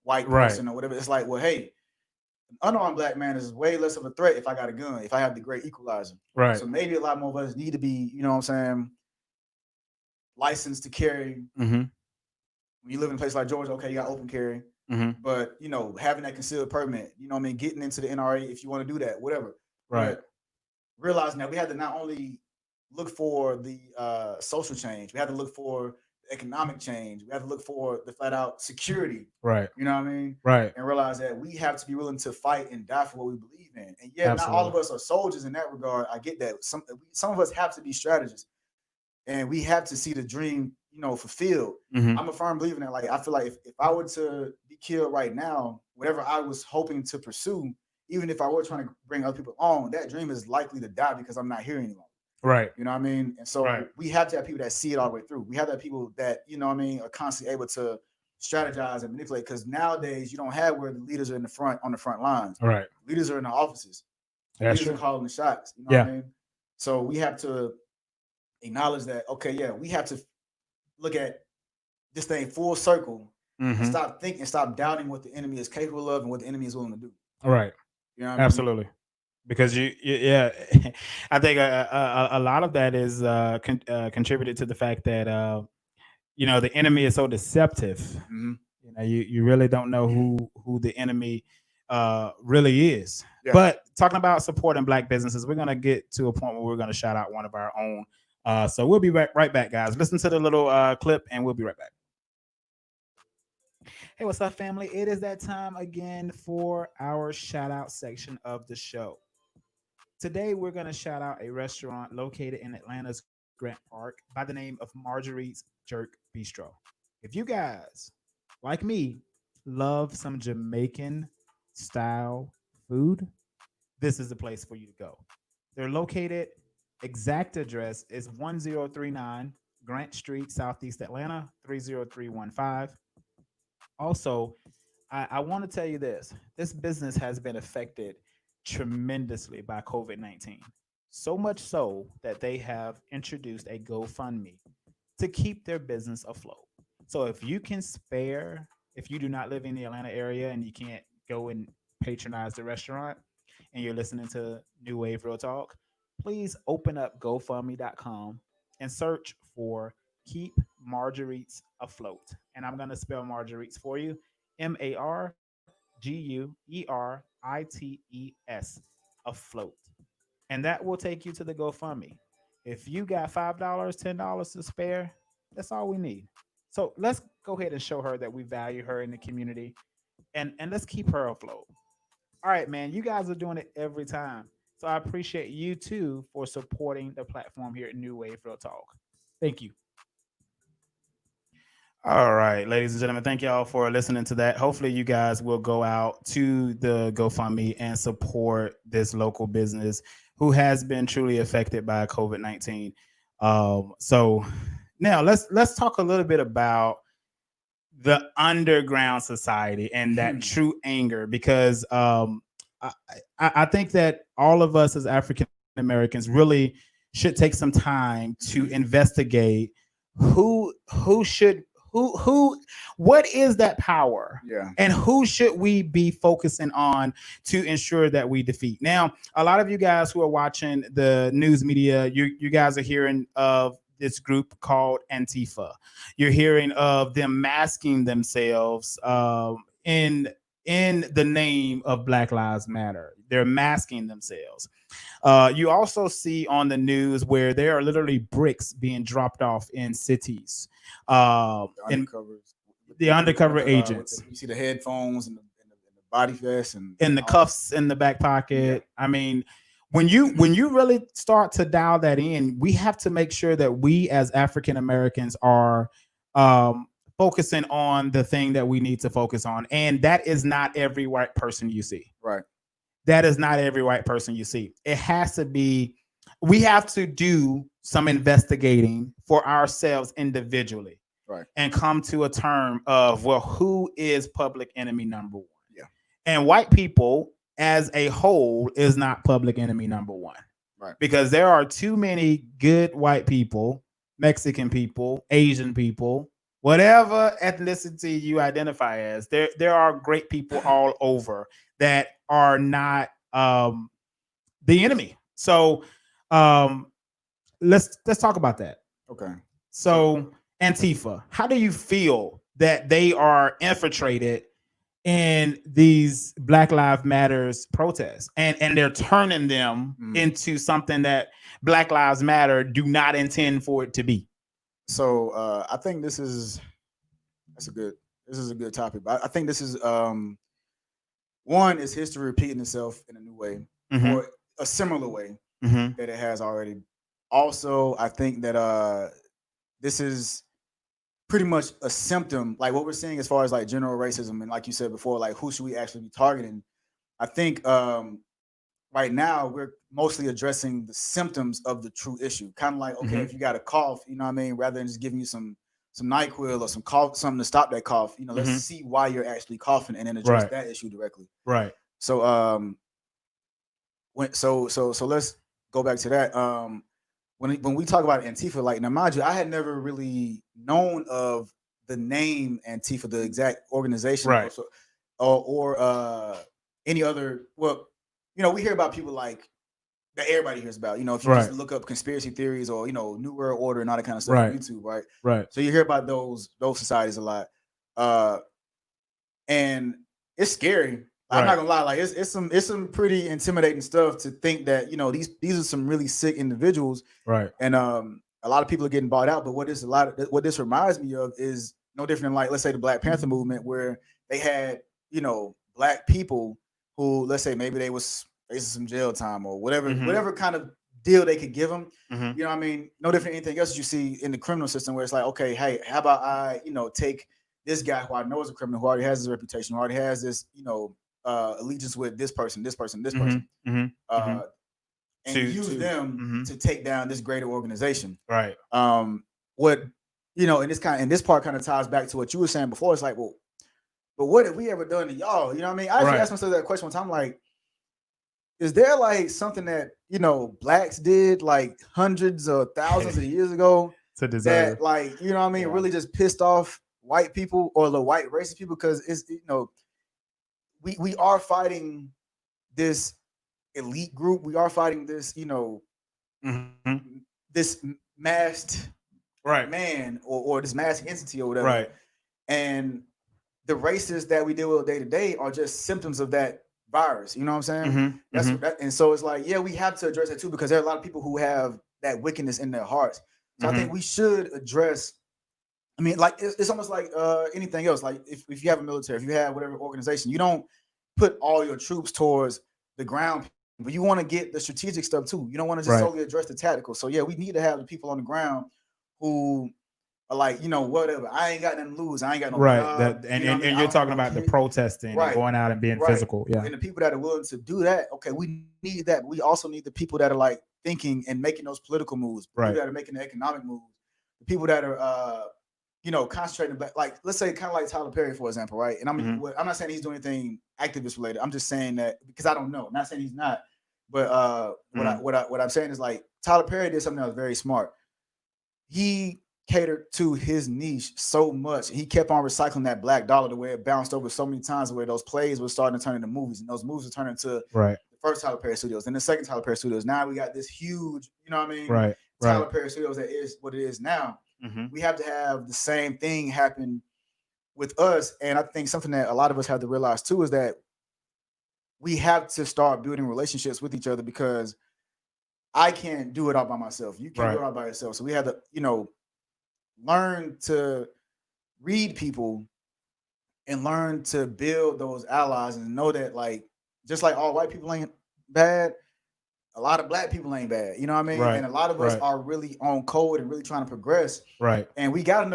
white person or whatever. It's like, well, hey, an unarmed Black man is way less of a threat if I got a gun, if I have the great equalizer. Right. So maybe a lot more of us need to be, you know what I'm saying, licensed to carry. When you live in a place like Georgia, okay, you got open carry. But having that concealed permit, you know what I mean, getting into the NRA if you want to do that, whatever. Right. But realizing that we had to not only look for the social change, we had to look for economic change, we have to look for the flat out security. Right. You know what I mean? Right. And realize that we have to be willing to fight and die for what we believe in. And yeah, not all of us are soldiers in that regard. I get that. Some of us have to be strategists, and we have to see the dream, fulfilled. I'm a firm believer in that. Like, I feel like if I were to be killed right now, whatever I was hoping to pursue, even if I were trying to bring other people on, that dream is likely to die because I'm not here anymore. Right. You know what I mean? And so we have to have people that see it all the way through. We have to have people that, are constantly able to strategize and manipulate, because nowadays you don't have where the leaders are on the front lines. Right. Leaders are in the offices. That's leaders true. are calling the shots. You know what I mean? So we have to acknowledge that, okay, yeah, we have to look at this thing full circle and stop doubting what the enemy is capable of and what the enemy is willing to do. All right. You know what Absolutely. Because yeah, I think a lot of that is contributed to the fact that the enemy is so deceptive. You really don't know who the enemy really is. Yeah. But talking about supporting Black businesses, we're gonna get to a point where we're gonna shout out one of our own. So we'll be right back, guys. Listen to the little clip, and we'll be right back. Hey, what's up, family? It is that time again for our shout out section of the show. Today, we're going to shout out a restaurant located in Atlanta's Grant Park by the name of Marjorie's Jerk Bistro. If you guys, like me, love some Jamaican style food, this is the place for you to go. They're located, exact address is 1039 Grant Street, Southeast Atlanta, 30315. Also, I want to tell you this business has been affected tremendously by COVID-19. So much so that they have introduced a GoFundMe to keep their business afloat. So if you can spare, if you do not live in the Atlanta area and you can't go and patronize the restaurant and you're listening to New Wave Real Talk, please open up GoFundMe.com and search for Keep Marguerites Afloat. And I'm going to spell Marguerites for you: Marguerites, afloat. And that will take you to the GoFundMe. If you got $5, $10 to spare, that's all we need. So let's go ahead and show her that we value her in the community, and let's keep her afloat. All right, man. You guys are doing it every time. So I appreciate you too for supporting the platform here at New Wave Real Talk. Thank you. All right, ladies and gentlemen, thank y'all for listening to that. Hopefully, you guys will go out to the GoFundMe and support this local business who has been truly affected by COVID-19. So now let's talk a little bit about the underground society and that true anger, because I think that all of us as African Americans really should take some time to investigate who should who what is that power, and who should we be focusing on to ensure that we defeat. Now, a lot of you guys who are watching the news media, you guys are hearing of this group called Antifa. You're hearing of them masking themselves in the name of Black Lives Matter. They're masking themselves. You also see on the news where there are literally bricks being dropped off in cities. The undercover agents. You see the headphones and the body vest and the cuffs in the back pocket. Yeah. I mean, when you really start to dial that in, we have to make sure that we as African Americans are focusing on the thing that we need to focus on, and that is not every white person you see. Right. That is not every white person you see. It has to be. We have to do some investigating for ourselves individually, right, and come to a term of, well, who is public enemy number one? Yeah. And white people as a whole is not public enemy number one. Right. Because there are too many good white people, Mexican people, Asian people, whatever ethnicity you identify as. There are great people all over that are not the enemy. So let's talk about that. Okay. So Antifa, how do you feel that they are infiltrated in these Black Lives Matters protests, and they're turning them into something that Black Lives Matter do not intend for it to be? So I think this is a good topic. But I think this is one is history repeating itself in a new way, or a similar way that it has already. Also, I think that this is pretty much a symptom, like what we're seeing as far as like general racism, and like you said before, like who should we actually be targeting? I think right now we're mostly addressing the symptoms of the true issue. Kind of like, okay, if you got a cough, you know what I mean, rather than just giving you some NyQuil or something to stop that cough, you know, let's see why you're actually coughing and then address that issue directly. Right. So so let's go back to that. When we talk about Antifa, like, now mind you, I had never really known of the name Antifa, the exact organization, right, or any other. Well, you know, we hear about people like that everybody hears about. You know, if you just look up conspiracy theories or, you know, New World Order and all that kind of stuff on YouTube, right? Right. So you hear about those societies a lot, and it's scary. I'm not gonna lie, like it's some pretty intimidating stuff to think that, you know, these are some really sick individuals, right? And a lot of people are getting bought out. But what this reminds me of is no different than, like, let's say the Black Panther movement, where they had, you know, Black people who, let's say maybe they was facing some jail time or whatever kind of deal they could give them. You know what I mean? No different than anything else you see in the criminal system, where it's like, okay, hey, how about I, you know, take this guy who I know is a criminal, who already has his reputation, who already has this, you know, allegiance with this person, and use them to take down this greater organization. Right. What, you know, and this part kind of ties back to what you were saying before. It's like, well, but what have we ever done to y'all? You know what I mean? I actually asked myself that question one time, like, is there like something that blacks did like hundreds or thousands of years ago to deserve that like really just pissed off white people or the white racist people? Because it's we are fighting this elite group. We are fighting this this masked man or this masked entity or whatever. Right. And the racists that we deal with day to day are just symptoms of that virus. You know what I'm saying? That's what that, and so it's like, yeah, we have to address that too, because there are a lot of people who have that wickedness in their hearts. So I think we should address. I mean, like it's almost like anything else. Like if you have a military, if you have whatever organization, you don't put all your troops towards the ground, but you want to get the strategic stuff too. You don't want to just solely address the tactical. So yeah, we need to have the people on the ground who are like, whatever. I ain't got nothing to lose. I ain't got no job. And you're talking about the protesting, and going out and being physical. Yeah. And the people that are willing to do that, okay, we need that. But we also need the people that are like thinking and making those political moves. People that are making the economic moves. The people that are concentrating back, like let's say kind of like Tyler Perry, for example, right? And I'm not saying he's doing anything activist related. I'm just saying that because I don't know. I'm not saying he's not, but what I'm saying is like Tyler Perry did something that was very smart. He catered to his niche so much. He kept on recycling that black dollar the way it bounced over so many times, where those plays were starting to turn into movies, and those movies were turning into the first Tyler Perry Studios, then the second Tyler Perry Studios. Now we got this huge, Tyler Perry Studios that is what it is now. We have to have the same thing happen with us. And I think something that a lot of us have to realize too is that we have to start building relationships with each other, because I can't do it all by myself. You can't do it all by yourself. So we have to, learn to read people and learn to build those allies and know that, like, just like all white people ain't bad, a lot of black people ain't bad. You know what I mean? And a lot of us are really on code and really trying to progress. And we have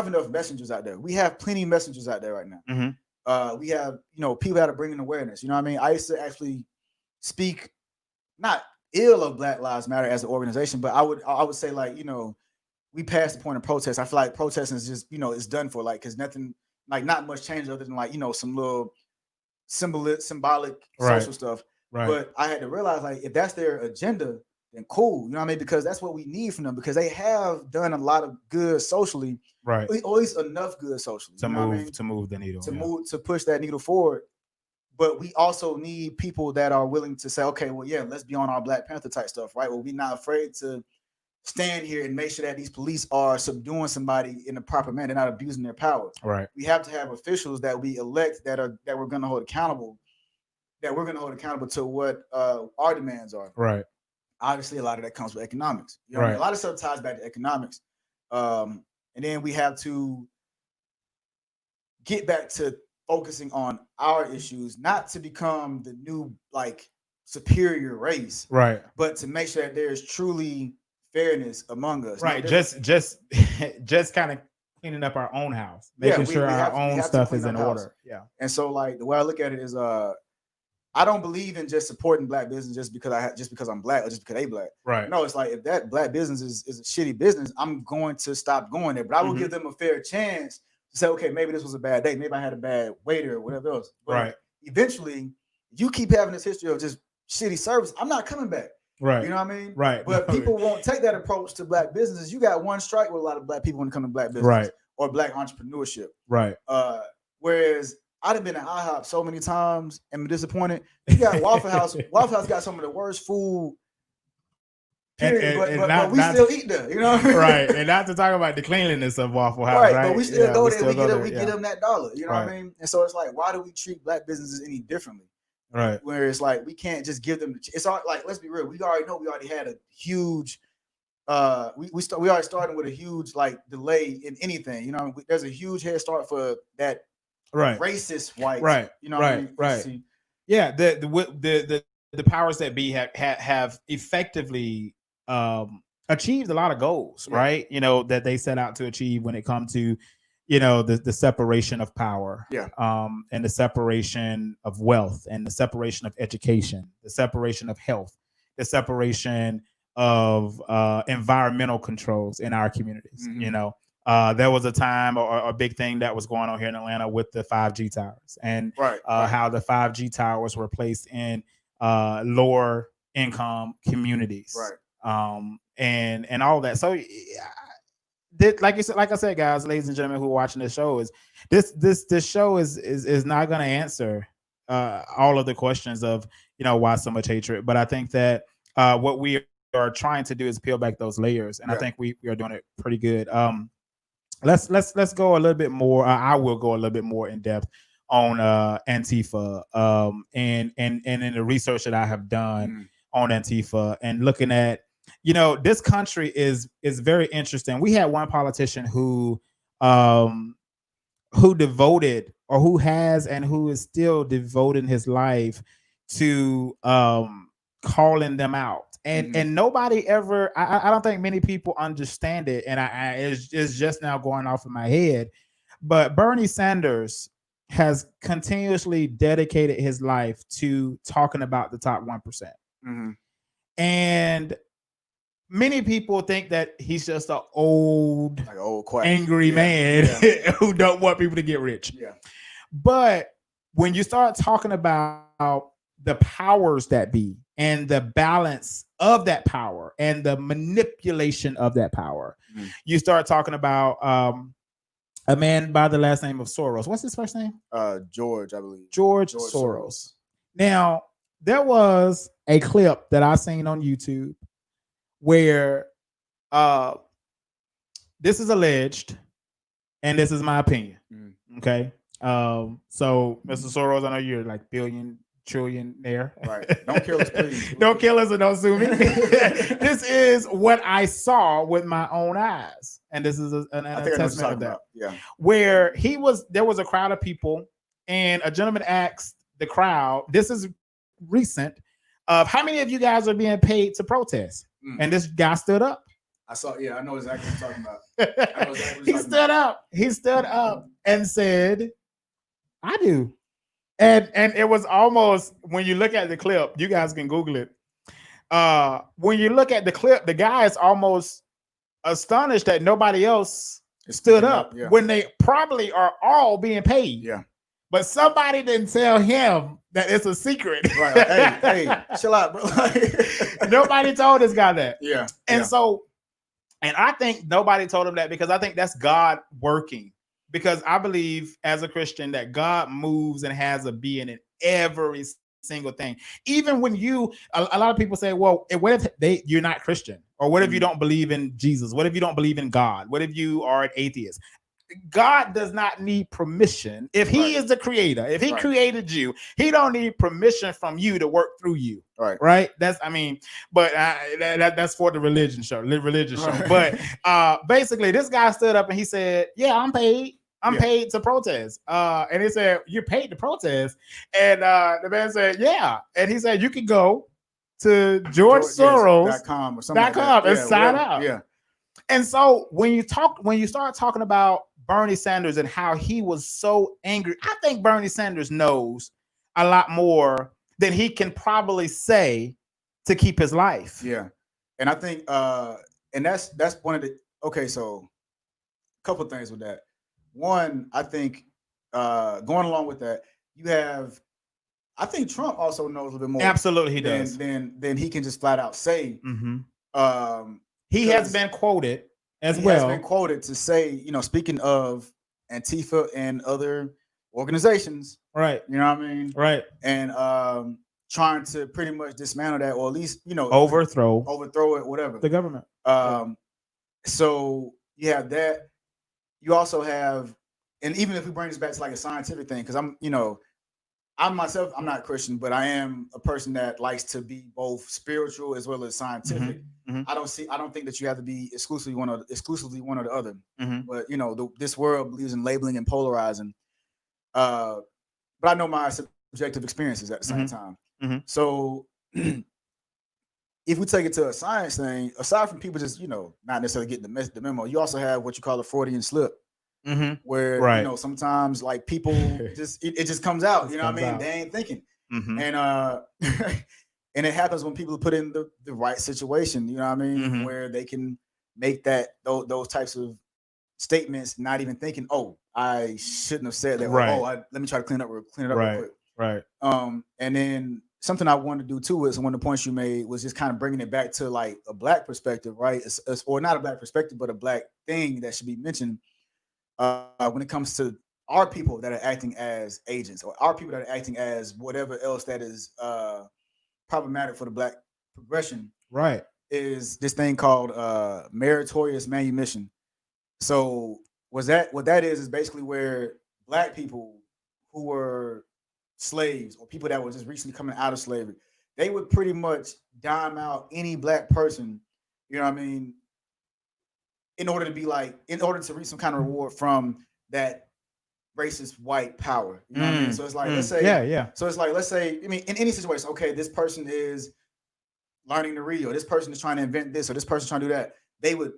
enough messengers out there. We have plenty of messengers out there right now. We have, people that are bringing awareness. You know what I mean? I used to actually speak not ill of Black Lives Matter as an organization, but I would say, like, we passed the point of protest. I feel like protesting is just, it's done for, like, because nothing, like, not much change other than, like, some little symbolic social stuff. But I had to realize, like, if that's their agenda, then cool. You know what I mean? Because that's what we need from them, because they have done a lot of good socially. Always enough good socially. To move the needle. To push that needle forward. But we also need people that are willing to say, okay, well, yeah, let's be on our Black Panther type stuff, right? Well, we're not afraid to stand here and make sure that these police are subduing somebody in the proper manner. They're not abusing their power. We have to have officials that we elect that we're going to hold accountable. That we're going to hold accountable to what our demands are. Obviously, a lot of that comes with economics. You know what I mean? A lot of stuff ties back to economics. And then we have to get back to focusing on our issues, not to become the new, like, superior race, but to make sure that there's truly fairness among us. Just kind of cleaning up our own house, making sure our own stuff is in order. And so, like, the way I look at it is, I don't believe in just supporting Black business just because I'm Black or just because they Black. No, it's like, if that Black business is a shitty business, I'm going to stop going there. But I will give them a fair chance to say, okay, maybe this was a bad day, maybe I had a bad waiter or whatever else. But eventually, you keep having this history of just shitty service, I'm not coming back. You know what I mean? But people won't take that approach to Black businesses. You got one strike with a lot of Black people when it comes to Black business or Black entrepreneurship. Whereas I've been at IHOP so many times and been disappointed. You got Waffle House. Waffle House got some of the worst food. Period. But we still eat there. You know what I mean? And not to talk about the cleanliness of Waffle House. But we still go there. We get them that dollar. You know what I mean? And so it's like, why do we treat Black businesses any differently? Where it's like, we can't just give them. It's all like, let's be real. We already know we already had a huge. We already started with a huge, like, delay in anything. You know, there's a huge head start for that. Racist white, you know what I mean? Yeah, the powers that be have effectively achieved a lot of goals, right? That they set out to achieve when it comes to, the separation of power, and the separation of wealth, and the separation of education, the separation of health, the separation of environmental controls in our communities. There was a time or a big thing that was going on here in Atlanta with the 5G towers, and how the 5G towers were placed in lower income communities, and all that. So like you said, like I said, guys, ladies and gentlemen who are watching this show, is this show is not going to answer all of the questions of why so much hatred, but I think that what we are trying to do is peel back those layers, and I think we are doing it pretty good. Let's go a little bit more. I will go a little bit more in depth on Antifa, and in the research that I have done on Antifa, and looking at, this country is very interesting. We had one politician who devoted, or who has and who is still devoting his life to calling them out. And nobody ever, I don't think many people understand it, and it's just now going off in my head. But Bernie Sanders has continuously dedicated his life to talking about the top 1%. And many people think that he's just an old angry man who don't want people to get rich. But when you start talking about the powers that be, and the balance of that power, and the manipulation of that power, you start talking about a man by the last name of Soros. What's his first name? George, I believe. George Soros. Now, there was a clip that I seen on YouTube where this is alleged, and this is my opinion. Okay. So Mr. Soros, I know you're like trillionaire. Right. Don't kill us, please. Don't kill us and don't sue me. This is what I saw with my own eyes. And this is an assessment of that. Yeah. Where there was a crowd of people, and a gentleman asked the crowd, this is recent, of how many of you guys are being paid to protest? And this guy stood up. I know exactly what you're talking about. He stood up and said, I do. And it was almost, when you look at the clip, you guys can Google it. When you look at the clip, the guy is almost astonished that nobody else stood up when they probably are all being paid. Yeah. But somebody didn't tell him that it's a secret. Right. Hey, chill out, bro. Nobody told this guy that. Yeah. And so, and I think nobody told him that because I think that's God working. Because I believe as a Christian that God moves and has a being in every single thing. Even when a lot of people say, well, what if you're not Christian? Or what if you don't believe in Jesus? What if you don't believe in God? What if you are an atheist? God does not need permission. If he is the creator, if he created you, he don't need permission from you to work through you. Right. That's for the religion show. But basically this guy stood up and he said, yeah, I'm paid. I'm paid to protest. And he said, you're paid to protest. And the man said, yeah. And he said, you can go to GeorgeSoros.com or something and sign up. Yeah. And so when you start talking about Bernie Sanders and how he was so angry, I think Bernie Sanders knows a lot more than he can probably say to keep his life. Yeah. And I think and that's one of the so a couple of things with that. One, I think going along with that, I think Trump also knows a little bit more. Absolutely, he does. Than he can just flat out say. He has been quoted as well. He has been quoted to say, speaking of Antifa and other organizations, right? You know what I mean, right? And trying to pretty much dismantle that, or at least overthrow it, whatever, the government. So you have that. You also have, and even if we bring this back to like a scientific thing, because I'm myself, I'm not Christian, but I am a person that likes to be both spiritual as well as scientific. I don't think that you have to be exclusively one or the other. But this world believes in labeling and polarizing. But I know my subjective experiences at the same time. So if we take it to a science thing, aside from people just not necessarily getting the memo, you also have what you call a Freudian slip. Where sometimes like people it just comes out, you know what I mean? They ain't thinking. And and it happens when people put in the right situation, you know what I mean? Where they can make those types of statements, not even thinking, oh, I shouldn't have said that. Let me try to clean it up real quick. Right. And then something I wanted to do too is one of the points you made was just kind of bringing it back to like a black perspective, right? Or not a black perspective, but a black thing that should be mentioned when it comes to our people that are acting as agents or our people that are acting as whatever else that is problematic for the black progression. Right. Is this thing called meritorious manumission. So what that is basically where black people who were slaves or people that were just recently coming out of slavery, they would pretty much dime out any black person, you know what I mean, in order to reach some kind of reward from that racist white power. You know what I mean? So it's like, let's say, yeah. So it's like, let's say, I mean, in any situation, okay, this person is learning to read, or this person is trying to invent this, or this person trying to do that. They would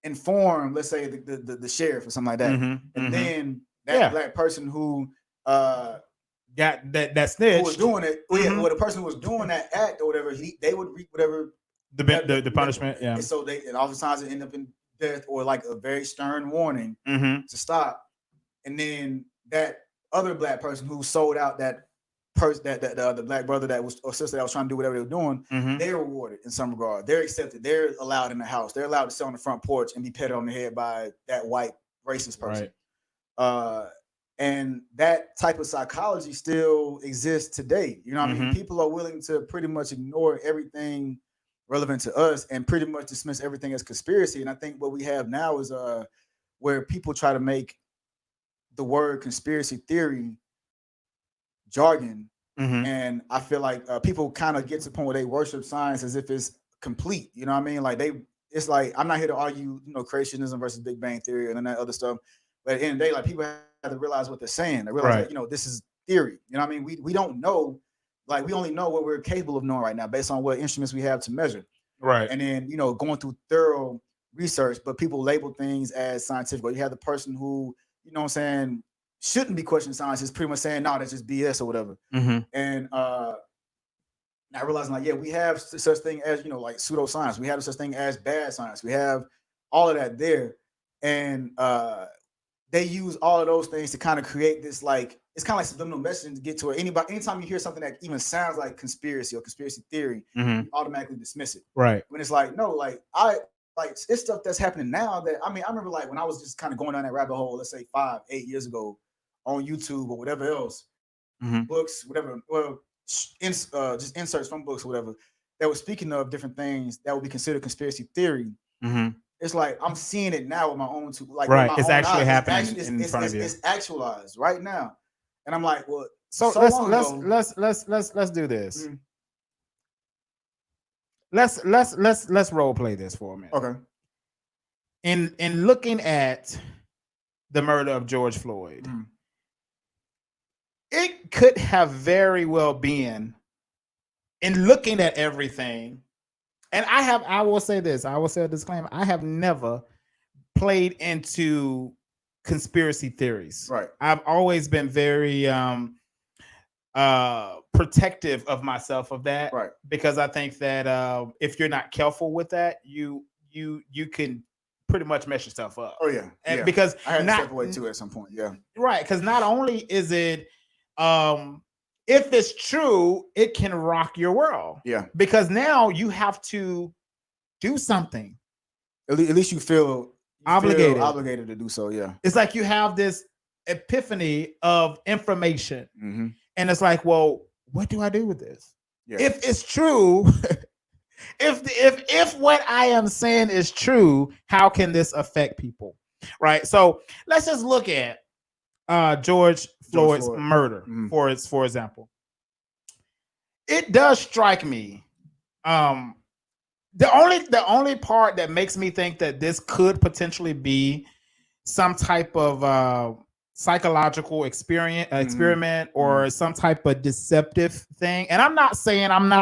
inform, let's say, the sheriff or something like that, and then that black person who got that snitch who was doing it, or the person who was doing that act or whatever, they would reap whatever the punishment. Yeah. And so and oftentimes it end up in death or like a very stern warning to stop. And then that other black person who sold out that person, the black brother that was or sister that was trying to do whatever they were doing, they're rewarded in some regard. They're accepted. They're allowed in the house. They're allowed to sit on the front porch and be patted on the head by that white racist person. Right. And that type of psychology still exists today. You know what I mean? People are willing to pretty much ignore everything relevant to us and pretty much dismiss everything as conspiracy. And I think what we have now is where people try to make the word conspiracy theory jargon. And I feel like people kind of get to the point where they worship science as if it's complete. You know what I mean? Like it's like, I'm not here to argue, creationism versus Big Bang Theory and that other stuff. But at the end of the day, like people have to realize what they're saying. They realize that, this is theory. You know what I mean? We don't know, like we only know what we're capable of knowing right now based on what instruments we have to measure. Right. And then, going through thorough research, but people label things as scientific. Or you have the person who, shouldn't be questioning science is pretty much saying, no, that's just BS or whatever. And now realizing like, we have such thing as, like pseudoscience. We have such thing as bad science. We have all of that there. And they use all of those things to kind of create this, like, it's kind of like subliminal messaging to get to it. Anytime you hear something that even sounds like conspiracy or conspiracy theory, you automatically dismiss it. Right. When it's like, no, like it's stuff that's happening now that, I remember like when I was just kind of going down that rabbit hole, let's say 5-8 years ago on YouTube or whatever else, books, whatever, well, just inserts from books or whatever, that was speaking of different things that would be considered conspiracy theory. It's like I'm seeing it now with my own two, like right. It's actually happening in front of you. It's actualized right now, and I'm like, well, so let's do this. Let's role play this for a minute. Okay. In looking at the murder of George Floyd, it could have very well been, in looking at everything. And I will say this, I will say a disclaimer. I have never played into conspiracy theories. Right. I've always been very protective of myself of that. Right. Because I think that if you're not careful with that, you can pretty much mess yourself up. Oh yeah. And because I had to step away too at some point. Yeah. Right. Because not only is it if it's true, it can rock your world. Yeah. Because now you have to do something. At least you feel obligated to do so. Yeah. It's like you have this epiphany of information. And it's like, well, what do I do with this? Yeah. If it's true, if what I am saying is true, how can this affect people? Right. So let's just look at George Floyd's murder, for example. It does strike me. The only part that makes me think that this could potentially be some type of psychological experiment or some type of deceptive thing. And I'm not saying. Posing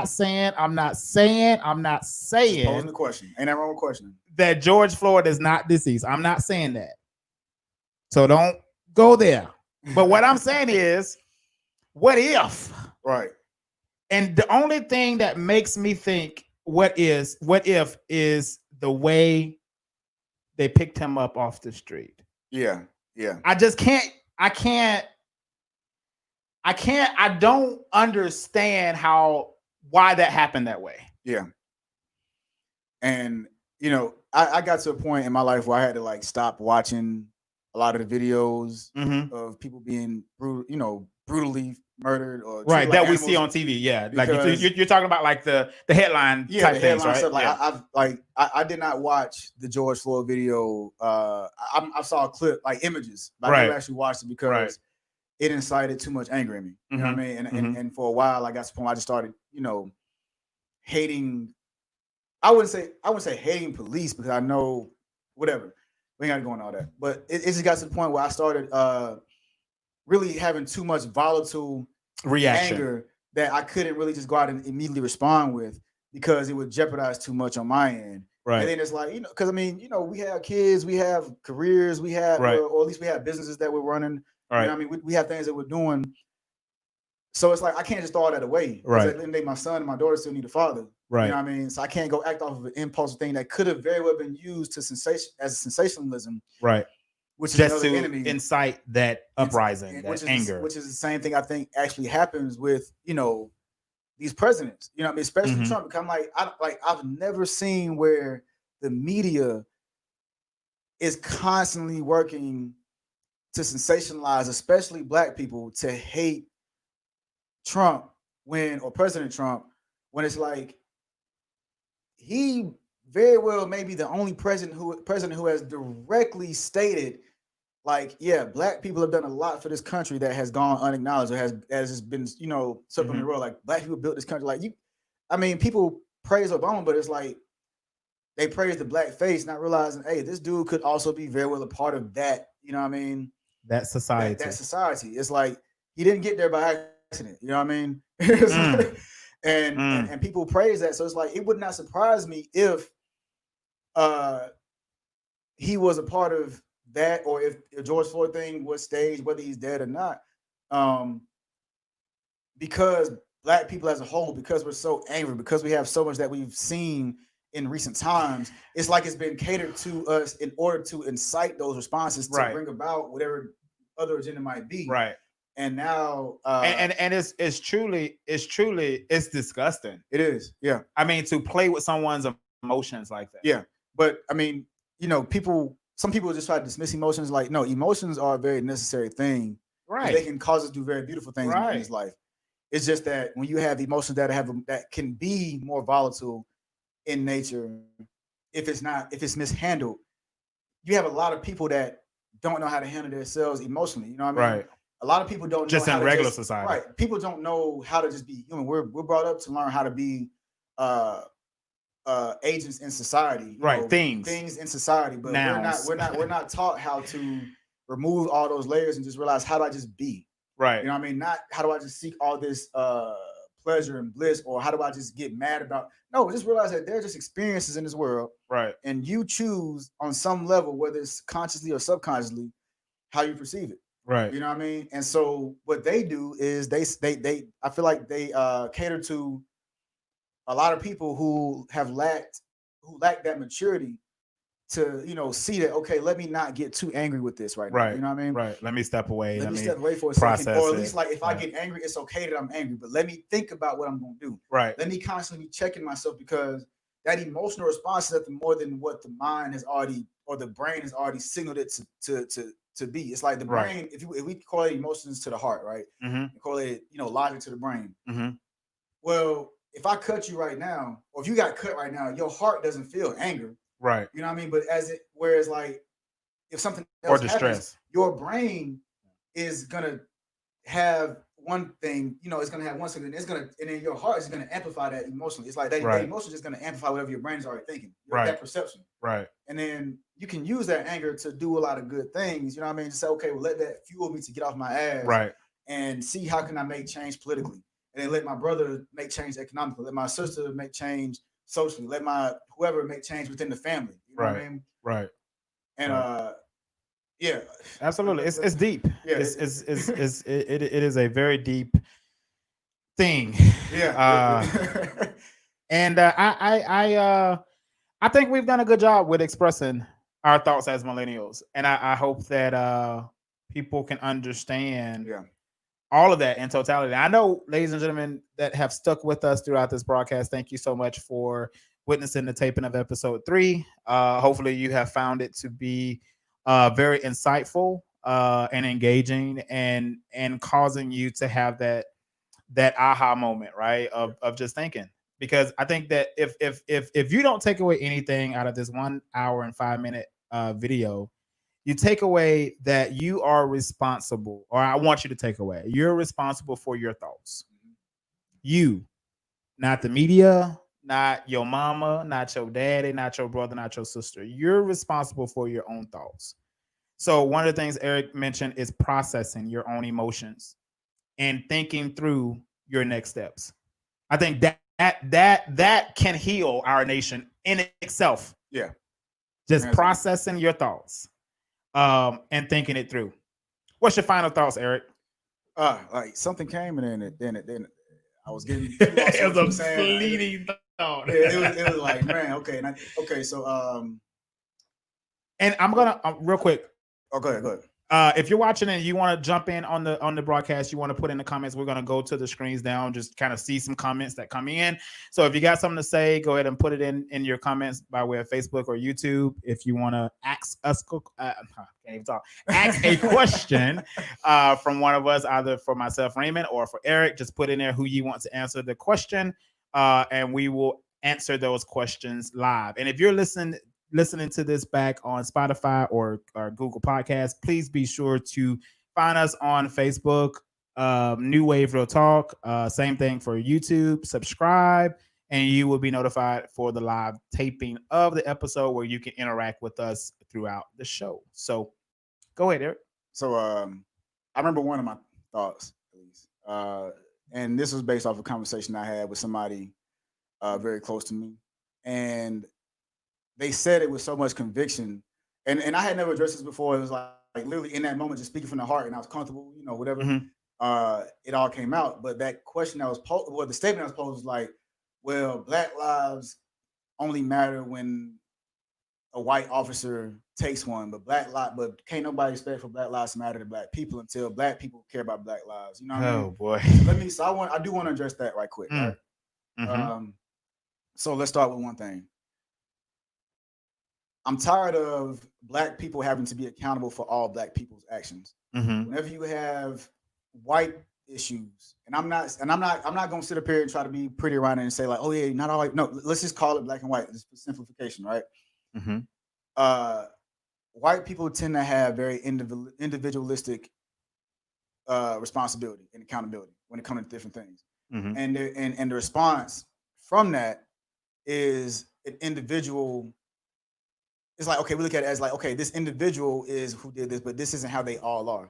the question. Ain't that wrong with questioning? That George Floyd is not deceased. I'm not saying that. So don't go there. But what I'm saying is, what if? Right. And the only thing that makes me think what if is the way they picked him up off the street. Yeah. Yeah. I don't understand how why that happened that way. Yeah. And I got to a point in my life where I had to like stop watching a lot of the videos of people being brutally murdered or right like that we see on TV. Yeah, like you're talking about like the headline type the things, headline right? stuff. Like I did not watch the George Floyd video. I saw a clip, like images, but I never actually watched it because it incited too much anger in me. You know what I mean? And for a while, I got to the point where I just started, hating. I wouldn't say hating police because I know whatever. We ain't got to go into all that. But it just got to the point where I started really having too much volatile reaction anger that I couldn't really just go out and immediately respond with because it would jeopardize too much on my end. Right. And then it's like, because we have kids, we have careers, we have, or at least we have businesses that we're running. Right. You know what I mean? We have things that we're doing. So it's like I can't just throw all that away. Right. At the end of the day, my son and my daughter still need a father. Right. You know what I mean? So I can't go act off of an impulsive thing that could have very well been used as sensationalism. Right. Which is just another to enemy. Incite that uprising, that anger. Which is the same thing I think actually happens with, these presidents. You know what I mean? Especially Trump. Because I'm like, I've never seen where the media is constantly working to sensationalize, especially Black people, to hate Trump or President Trump, when it's like he very well may be the only president who has directly stated, like, yeah, Black people have done a lot for this country that has gone unacknowledged or has been, swept on the road. Like, Black people built this country. Like, people praise Obama, but it's like they praise the Black face, not realizing, hey, this dude could also be very well a part of that. You know what I mean? That society. That society. It's like he didn't get there by accident. You know what I mean? And people praise that. So it's like it would not surprise me if he was a part of that, or if the George Floyd thing was staged, whether he's dead or not. Because Black people as a whole, because we're so angry, because we have so much that we've seen in recent times, it's like it's been catered to us in order to incite those responses to bring about whatever other agenda might be. Right. And now and it's truly disgusting. It is. Yeah. I mean, to play with someone's emotions like that. Yeah. But I mean, some people just try to dismiss emotions. Like, no, emotions are a very necessary thing. Right. They can cause us to do very beautiful things in this life. It's just that when you have emotions that can be more volatile in nature, if it's mishandled, you have a lot of people that don't know how to handle themselves emotionally. You know what I mean? Right. A lot of people don't know just how in to regular society. Right. People don't know how to just be human. We're brought up to learn how to be agents in society. Right. Things in society. But we're not taught how to remove all those layers and just realize, how do I just be? Right. You know what I mean? Not how do I just seek all this pleasure and bliss, or how do I just get mad about? No, just realize that they're just experiences in this world. Right. And you choose on some level, whether it's consciously or subconsciously, how you perceive it. Right. You know what I mean? And so what they do is they I feel like they cater to a lot of people who lack that maturity to, see that, okay, let me not get too angry with this right now. You know what I mean? Right. Let me step away. Let me step away for a second. Or at least, like, if I get angry, it's okay that I'm angry, but let me think about what I'm going to do. Right. Let me constantly be checking myself, because that emotional response is nothing more than what the mind has already, or the brain has already signaled it to be. It's like the brain, if we correlate emotions to the heart, right? And correlate, logic to the brain. Well, if I cut you right now, or if you got cut right now, your heart doesn't feel anger. Right. You know what I mean? But whereas like if something else or distress, happens, your brain is gonna have one thing, it's gonna have one thing, and then your heart is gonna amplify that emotionally. It's like that emotion is just gonna amplify whatever your brain is already thinking. That perception. Right. And then you can use that anger to do a lot of good things. You know what I mean? Just say, okay, well, let that fuel me to get off my ass. Right. And see how can I make change politically. And then let my brother make change economically. Let my sister make change socially. Let my whoever make change within the family. You know what I mean? Right. And yeah, absolutely. It's deep. Yeah, it is a very deep thing. Yeah. And I think we've done a good job with expressing our thoughts as millennials, and I hope that people can understand all of that in totality. I know, ladies and gentlemen, that have stuck with us throughout this broadcast. Thank you so much for witnessing the taping of episode 3. Hopefully, you have found it to be very insightful and engaging, and causing you to have that aha moment, right? Of just thinking. Because I think that if you don't take away anything out of this 1 hour and 5 minute video, you take away that you are responsible, or I want you to take away, you're responsible for your thoughts. You, not the media, not your mama, not your daddy, not your brother, not your sister. You're responsible for your own thoughts. So one of the things Erik mentioned is processing your own emotions and thinking through your next steps. I think that can heal our nation in itself. Yeah. Just processing your thoughts and thinking it through. What's your final thoughts, Erik? Like something came and then I was getting it was a fleeting thought. it was like, man, okay, so and I'm gonna real quick. Oh, go ahead. If you're watching and you want to jump in on the broadcast, you want to put in the comments, we're going to go to the screens down, just kind of see some comments that come in. So if you got something to say, go ahead and put it in your comments by way of Facebook or YouTube. If you want to ask us, can't even talk, ask a question from one of us, either for myself, Raymond, or for Erik, just put in there who you want to answer the question, and we will answer those questions live. And if you're listening to this back on Spotify or Google Podcasts, please be sure to find us on Facebook, New Wave Real Talk. Same thing for YouTube. Subscribe, and you will be notified for the live taping of the episode where you can interact with us throughout the show. So go ahead, Erik. So I remember one of my thoughts, at least, and this was based off a conversation I had with somebody very close to me, and they said it with so much conviction, and I had never addressed this before. It was like literally in that moment, just speaking from the heart, and I was comfortable, whatever. Mm-hmm. It all came out. But that question that was posed, well, the statement I was posed was like, well, Black lives only matter when a white officer takes one, but can't nobody expect for Black lives to matter to Black people until Black people care about Black lives. You know what I mean? Oh boy. I do want to address that right quick. Right? Mm-hmm. So let's start with one thing. I'm tired of Black people having to be accountable for all Black people's actions. Mm-hmm. Whenever you have white issues, and I'm not going to sit up here and try to be pretty around it and say like, oh yeah, not all white. No, let's just call it black and white. This is simplification, right? Mm-hmm. White people tend to have very individualistic responsibility and accountability when it comes to different things, mm-hmm. and the response from that is an individual. It's like, okay, we look at it as like, okay, this individual is who did this, but this isn't how they all are.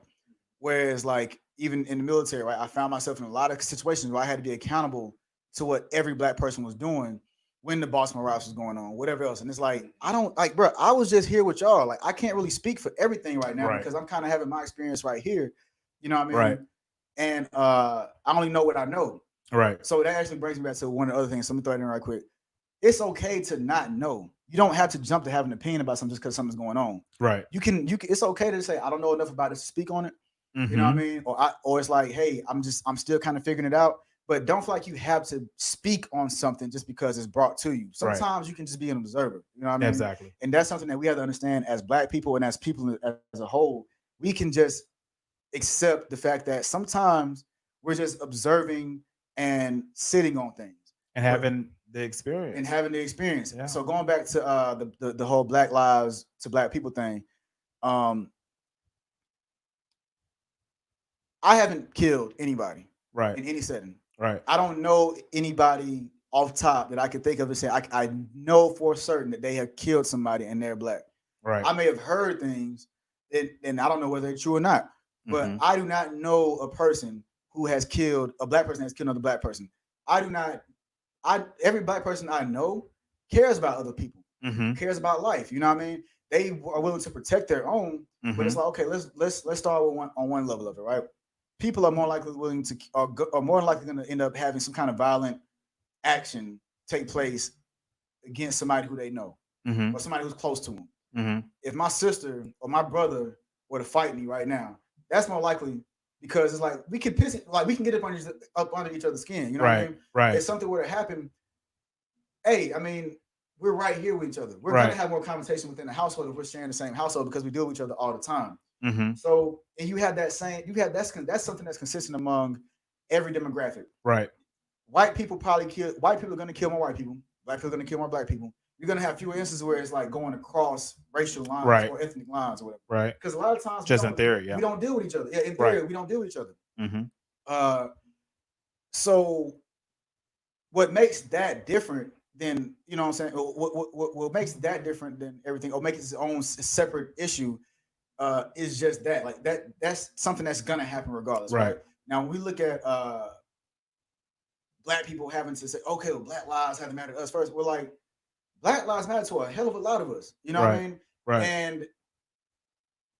Whereas like even in the military, right, I found myself in a lot of situations where I had to be accountable to what every Black person was doing when the Boston riots was going on, whatever else. And it's like, I don't like, bro, I was just here with y'all. Like, I can't really speak for everything right now, right, because I'm kind of having my experience right here. You know what I mean? Right. And I only know what I know. Right. So that actually brings me back to one of the other things. So let me throw it in right quick. It's okay to not know. You don't have to jump to have an opinion about something just because something's going on. Right. You can. It's okay to say, I don't know enough about it to speak on it. Mm-hmm. You know what I mean? Or it's like, hey, I'm still kind of figuring it out. But don't feel like you have to speak on something just because it's brought to you. Sometimes you can just be an observer. You know what I mean? Exactly. And that's something that we have to understand as Black people and as people as a whole. We can just accept the fact that sometimes we're just observing and sitting on things and having the experience. Yeah. So going back to the whole Black lives to Black people thing, I haven't killed anybody, right, in any setting. Right. I don't know anybody off top that I could think of and say I know for certain that they have killed somebody and they're Black. Right. I may have heard things and I don't know whether they're true or not, but mm-hmm. I do not know a person who has killed a Black person that's killed another Black person. Every Black person I know cares about other people, mm-hmm. cares about life. You know what I mean? They are willing to protect their own, mm-hmm. but it's like, okay, let's start with one level of it, right? People are more likely going to end up having some kind of violent action take place against somebody who they know, mm-hmm. or somebody who's close to them. Mm-hmm. If my sister or my brother were to fight me right now, that's more likely because it's like we can piss it, like we can get up under each other's skin. You know what I mean? Right. If something were to happen, hey, I mean, we're right here with each other. We're Right. gonna have more conversation within the household if we're sharing the same household because we deal with each other all the time. Mm-hmm. So, and you have that's something that's consistent among every demographic. Right. White people are gonna kill more white people. Black people are gonna kill more black people. You're gonna have fewer instances where it's like going across racial lines Right. or ethnic lines or whatever. Right. Because a lot of times Just in theory, yeah. we don't deal with each other. Yeah, in theory, Right. we don't deal with each other. Mm-hmm. So what makes that different than, you know what I'm saying? What makes that different than everything, or make it its own separate issue, is just that. Like that's something that's gonna happen regardless. Right. Now when we look at black people having to say, okay, well, black lives have to matter to us first. We're like, black lives matter to a hell of a lot of us. You know what I mean? Right. And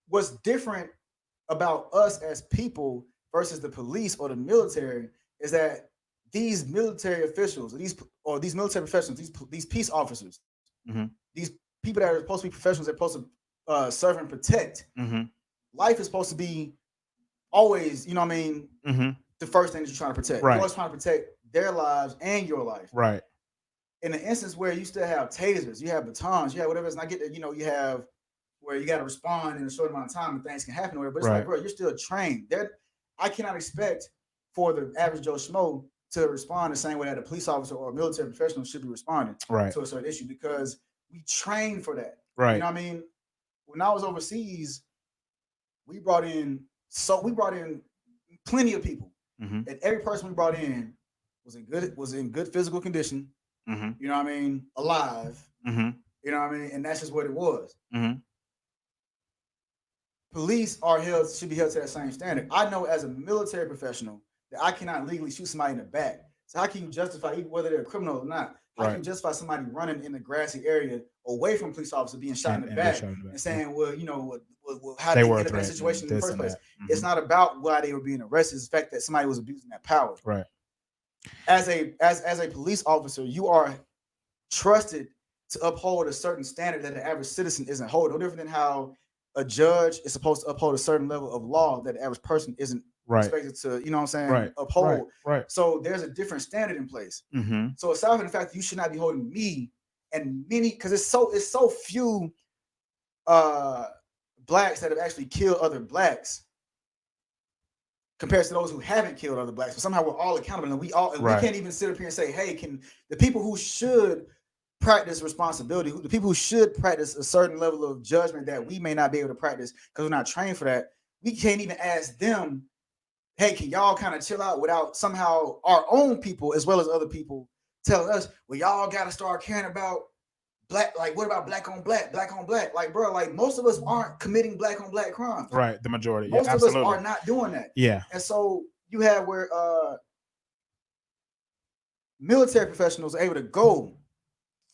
what's different about us as people versus the police or the military is that these military officials, these military professionals, these peace officers, these people that are supposed to be professionals, they're supposed to serve and protect. Life is supposed to be always, you know what I mean, the first thing that you're trying to protect. Right. You're always trying to protect their lives and your life. Right. In the instance where you still have tasers, you have batons, you have whatever, and I get that, you know, you have where you got to respond in a short amount of time and things can happen, or whatever. But it's like, bro, you're still trained. I cannot expect for the average Joe Schmo to respond the same way that a police officer or a military professional should be responding to a certain issue, because we train for that. Right. You know what I mean? When I was overseas, we brought in plenty of people, and every person we brought in was in good physical condition. You know what I mean? Alive. You know what I mean? And that's just what it was. Police should be held to that same standard. I know as a military professional that I cannot legally shoot somebody in the back. So how can you justify, whether they're a criminal or not, how can you justify somebody running in the grassy area away from a police officer being shot in the back and saying, well, you know, how they get in that situation in the first place? It's not about why they were being arrested. It's the fact that somebody was abusing that power. Right. As a police officer, you are trusted to uphold a certain standard that the average citizen isn't holding. No different than how a judge is supposed to uphold a certain level of law that the average person isn't expected to, you know what I'm saying, uphold. Right. So there's a different standard in place. So aside from the fact that you should not be holding me and many, because it's so few blacks that have actually killed other blacks compared to those who haven't killed other blacks. But somehow we're all accountable, and we can't even sit up here and say, hey, can the people who should practice responsibility, the people who should practice a certain level of judgment that we may not be able to practice because we're not trained for that, we can't even ask them, hey, can y'all kind of chill out, without somehow our own people as well as other people telling us, well, y'all got to start caring about black, like what about black on black? Like, bro, like most of us aren't committing black on black crimes. Right, the majority. Most of us are not doing that. Yeah. And so you have where military professionals are able to go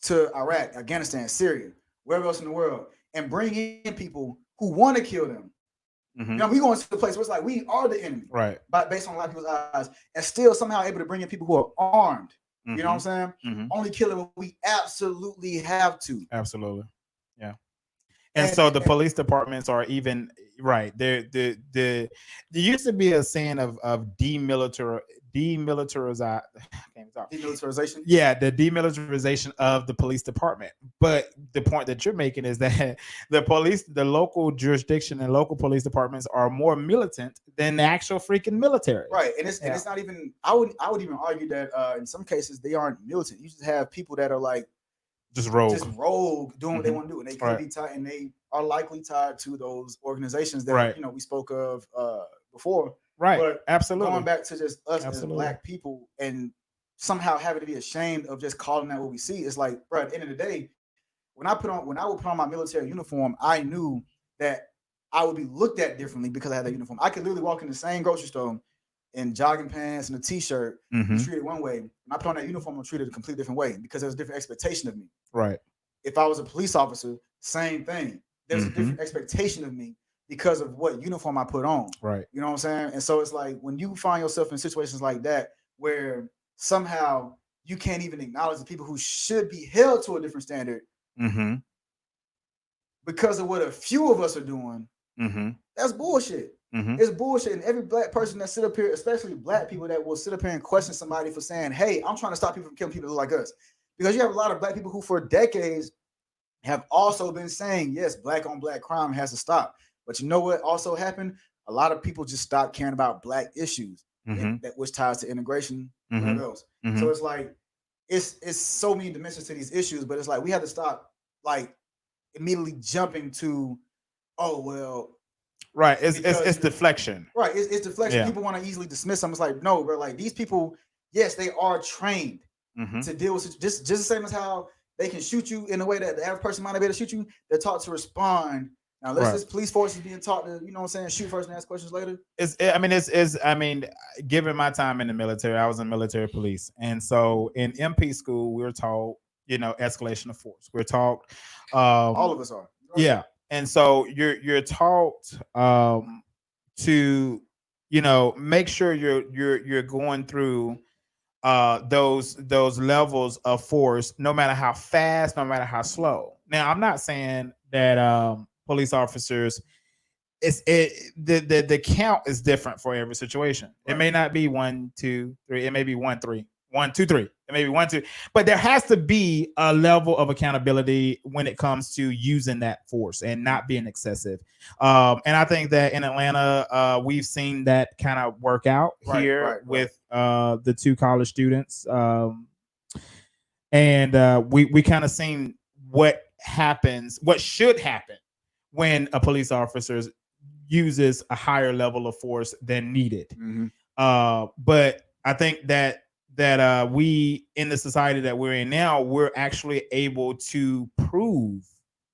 to Iraq, Afghanistan, Syria, wherever else in the world, and bring in people who want to kill them. You know, we going to the place where it's like we are the enemy, right? But based on a lot of people's eyes, and still somehow able to bring in people who are armed. You know what I'm saying? Only killing when we absolutely have to. Absolutely, yeah. And so the police departments are even right. There used to be a saying of demilitarization. Yeah, the demilitarization of the police department. But the point that you're making is that the local jurisdiction and local police departments are more militant than the actual freaking military. Right. And it's not even, I would even argue that in some cases they aren't militant. You just have people that are like just rogue doing what they want to do. And they could be tied, and they are likely tied to those organizations that you know we spoke of before. Right. But absolutely. Going back to just us as black people and somehow having to be ashamed of just calling that what we see, it's like, bro, at the end of the day, when I would put on my military uniform, I knew that I would be looked at differently because I had that uniform. I could literally walk in the same grocery store in jogging pants and a t-shirt, be treated one way. When I put on that uniform, I'm treated a completely different way because there's a different expectation of me. Right. If I was a police officer, same thing. There's a different expectation of me because of what uniform I put on. Right. You know what I'm saying? And so it's like when you find yourself in situations like that where somehow you can't even acknowledge the people who should be held to a different standard because of what a few of us are doing, that's bullshit. It's bullshit. And every black person that sit up here, especially black people that will sit up here and question somebody for saying, hey, I'm trying to stop people from killing people like us. Because you have a lot of black people who for decades have also been saying, yes, black on black crime has to stop. But you know what also happened? A lot of people just stopped caring about black issues, that which ties to integration, whatever else. So it's like, it's so many dimensions to these issues, but it's like we have to stop like immediately jumping to, oh well, right. It's deflection. Right, it's deflection. People want to easily dismiss them. It's like, no, bro, like these people, yes, they are trained to deal with just the same as how they can shoot you in a way that the average person might not be able to shoot you. They're taught to respond. Now, this police force is being taught to, you know what I'm saying, shoot first and ask questions later. I mean, given my time in the military, I was in military police. And so in MP school, we were taught, escalation of force. We're taught all of us are. Yeah. And so you're taught to, make sure you're going through those levels of force, no matter how fast, no matter how slow. Now, I'm not saying that police officers, the count is different for every situation. Right. It may not be 1, 2, 3. It may be 1, 3, 1, 2, 3. It may be 1, 2. But there has to be a level of accountability when it comes to using that force and not being excessive. And I think that in Atlanta, we've seen that kind of work out with the 2 college students. And we kind of seen what should happen when a police officer uses a higher level of force than needed. But I think that we, in the society that we're in now, we're actually able to prove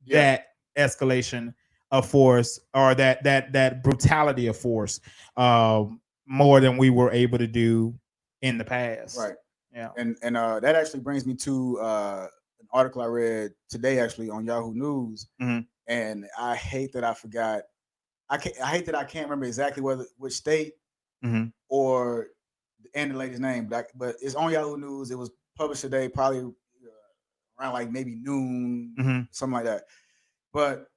that escalation of force or that brutality of force more than we were able to do in the past. Right. Yeah. And that actually brings me to an article I read today, actually, on Yahoo News. And I hate that I forgot. I hate that I can't remember exactly which state or the lady's name, but it's on Yahoo News. It was published today, probably around like maybe noon, something like that. But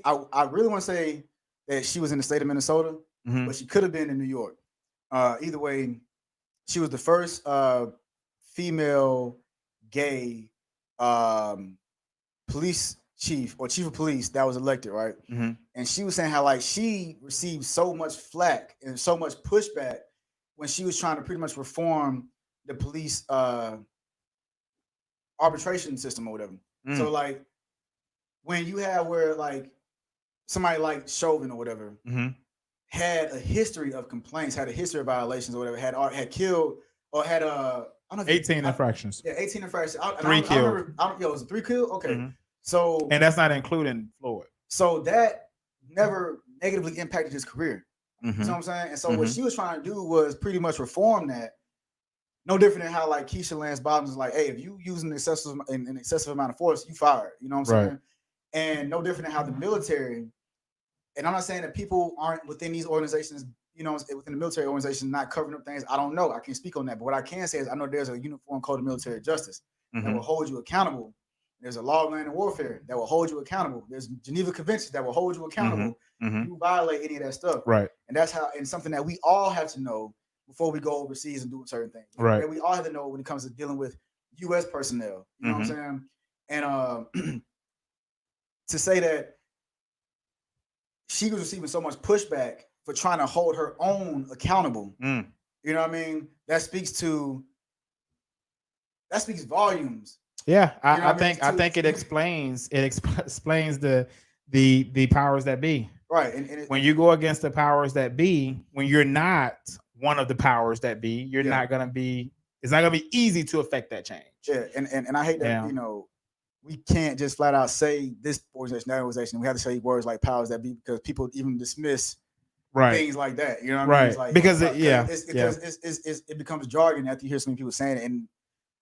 I really want to say that she was in the state of Minnesota, but she could have been in New York. Either way, she was the first female gay police chief of police that was elected, right? And she was saying how like she received so much flack and so much pushback when she was trying to pretty much reform the police arbitration system or whatever. So like when you have where like somebody like Chauvin or whatever had a history of complaints, had a history of violations or whatever, had killed or had I don't know 18 infractions. Yeah, 18 infractions. 3 killed. Was it 3 killed? Okay. So, and that's not including Floyd. So that never negatively impacted his career. You know what I'm saying? And so what she was trying to do was pretty much reform that. No different than how like Keisha Lance Bottoms is like, hey, if you use an excessive amount of force, you fired. You know what I'm saying? And no different than how the military. And I'm not saying that people aren't within these organizations, within the military organization, not covering up things. I don't know. I can't speak on that. But what I can say is I know there's a uniform code of military justice that will hold you accountable. There's a law of land and warfare that will hold you accountable. There's Geneva Conventions that will hold you accountable. You violate any of that stuff. Right. And that's how, and something that we all have to know before we go overseas and do certain things. Right. That we all have to know when it comes to dealing with U.S. personnel. You know what I'm saying? And to say that she was receiving so much pushback for trying to hold her own accountable. You know what I mean? That speaks volumes. Yeah, I think it explains the powers that be. Right. And when you go against the powers that be, when you're not one of the powers that be, you're not gonna be. It's not gonna be easy to affect that change. Yeah, and I hate that we can't just flat out say this organization, that organization. We have to say words like powers that be because people even dismiss things like that. You know what I mean? It's like, because it becomes jargon after you hear some people saying it, and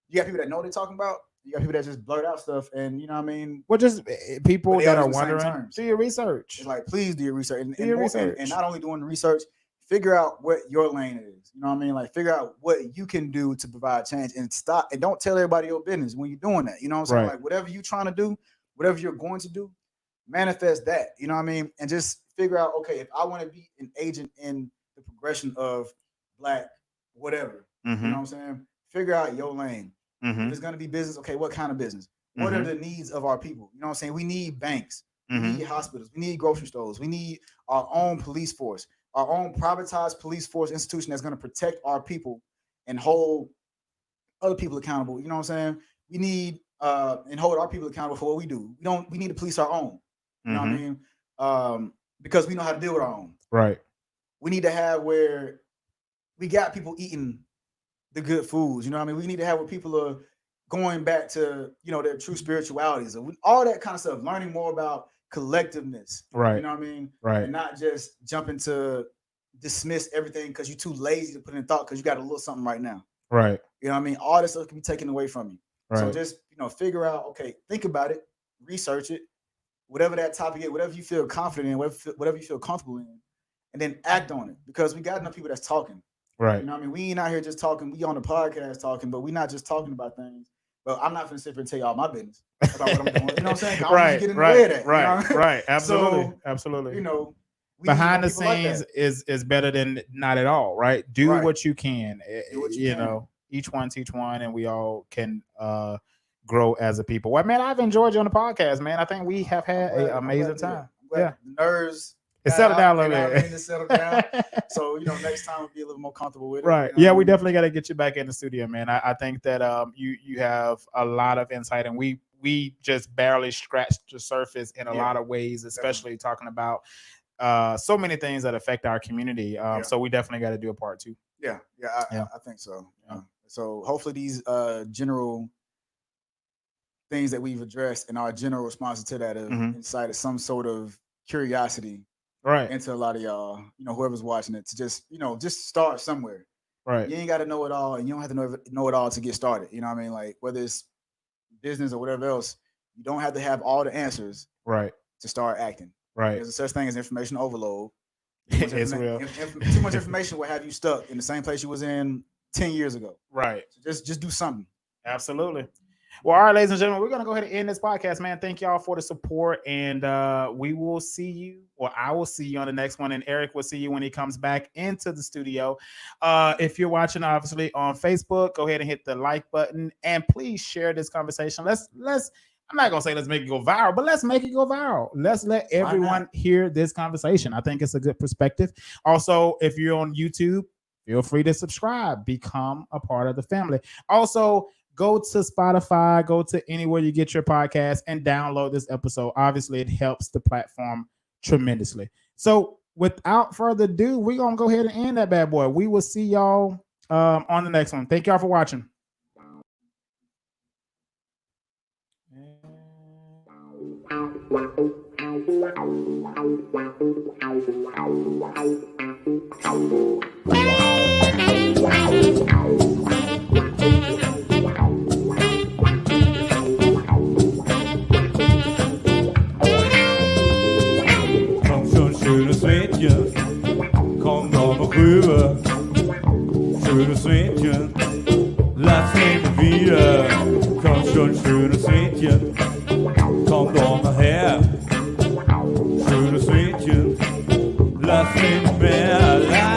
you got people that know what they're talking about. You got people that just blurt out stuff, and you know what I mean. Well, just people that are wondering. Do your research. It's like, please do your research, and not only doing the research, figure out what your lane is. You know what I mean? Like, figure out what you can do to provide change, and stop. And don't tell everybody your business when you're doing that. You know what I'm saying? Like, whatever you're trying to do, whatever you're going to do, manifest that. You know what I mean? And just figure out, okay, if I want to be an agent in the progression of Black whatever, you know what I'm saying? Figure out your lane. If it's going to be business, okay, what kind of business? What are the needs of our people? You know what I'm saying? We need banks. We need hospitals. We need grocery stores. We need our own police force, our own privatized police force institution that's going to protect our people and hold other people accountable. You know what I'm saying? We need and hold our people accountable for what we do. We need to police our own. You know what I mean? Because we know how to deal with our own. Right. We need to have where we got people eating the good foods. You know what I mean? We need to have where people are going back to, you know, their true spiritualities and all that kind of stuff. Learning more about collectiveness. Right. You know what I mean? Right. And not just jumping to dismiss everything because you're too lazy to put in thought because you got a little something right now. Right. You know what I mean? All this stuff can be taken away from you. Right. So just, you know, figure out, okay, think about it, research it, whatever that topic is, whatever you feel confident in, whatever you feel comfortable in, and then act on it. Because we got enough people that's talking. Right. You know what I mean? We ain't out here just talking. We on the podcast talking, but we not just talking about things. But I'm not going to sit here and tell you all my business about what I'm doing. You know what I'm saying? Right. Absolutely. So, absolutely. You know, behind the scenes is better than not at all. Right. Do what you can. Do what you know, each one teach one, and we all can grow as a people. Well, man, I've enjoyed you on the podcast, man. I think we have had an amazing time. Yeah. The nerves. It settled down a little bit. It settled down. So, you know, next time we'll be a little more comfortable with it. Right. You know Yeah, we definitely got to get you back in the studio, man. I think that you have a lot of insight, and we just barely scratched the surface in a lot of ways, especially talking about so many things that affect our community. So we definitely got to do a part 2. I think so. So hopefully these general things that we've addressed and our general responses to that have incited some sort of curiosity into a lot of y'all, you know, whoever's watching it, to just, you know, just start somewhere. Right. You ain't got to know it all, and you don't have to know it all to get started. You know what I mean? Like, whether it's business or whatever else, you don't have to have all the answers to start acting. Right. There's a such thing as information overload. It's real. Too much information will have you stuck in the same place you was in 10 years ago. Right. So just do something. Absolutely. Well, all right, ladies and gentlemen, we're going to go ahead and end this podcast, man. Thank y'all for the support, and we will see you, or I will see you on the next one, and Eric will see you when he comes back into the studio. If you're watching, obviously, on Facebook, go ahead and hit the like button, and please share this conversation. Let's I'm not going to say let's make it go viral, but let's make it go viral. Let's let everyone hear this conversation. I think it's a good perspective. Also, if you're on YouTube, feel free to subscribe, become a part of the family. Also, go to Spotify, go to anywhere you get your podcast, and download this episode. Obviously, it helps the platform tremendously. So without further ado, we're going to go ahead and end that bad boy. We will see y'all on the next one. Thank y'all for watching. Kom de och skjuva, skjut och svetjen. Lass mig med via, kom skjut och svetjen. Kom de här, skjut och svetjen. Lass mig med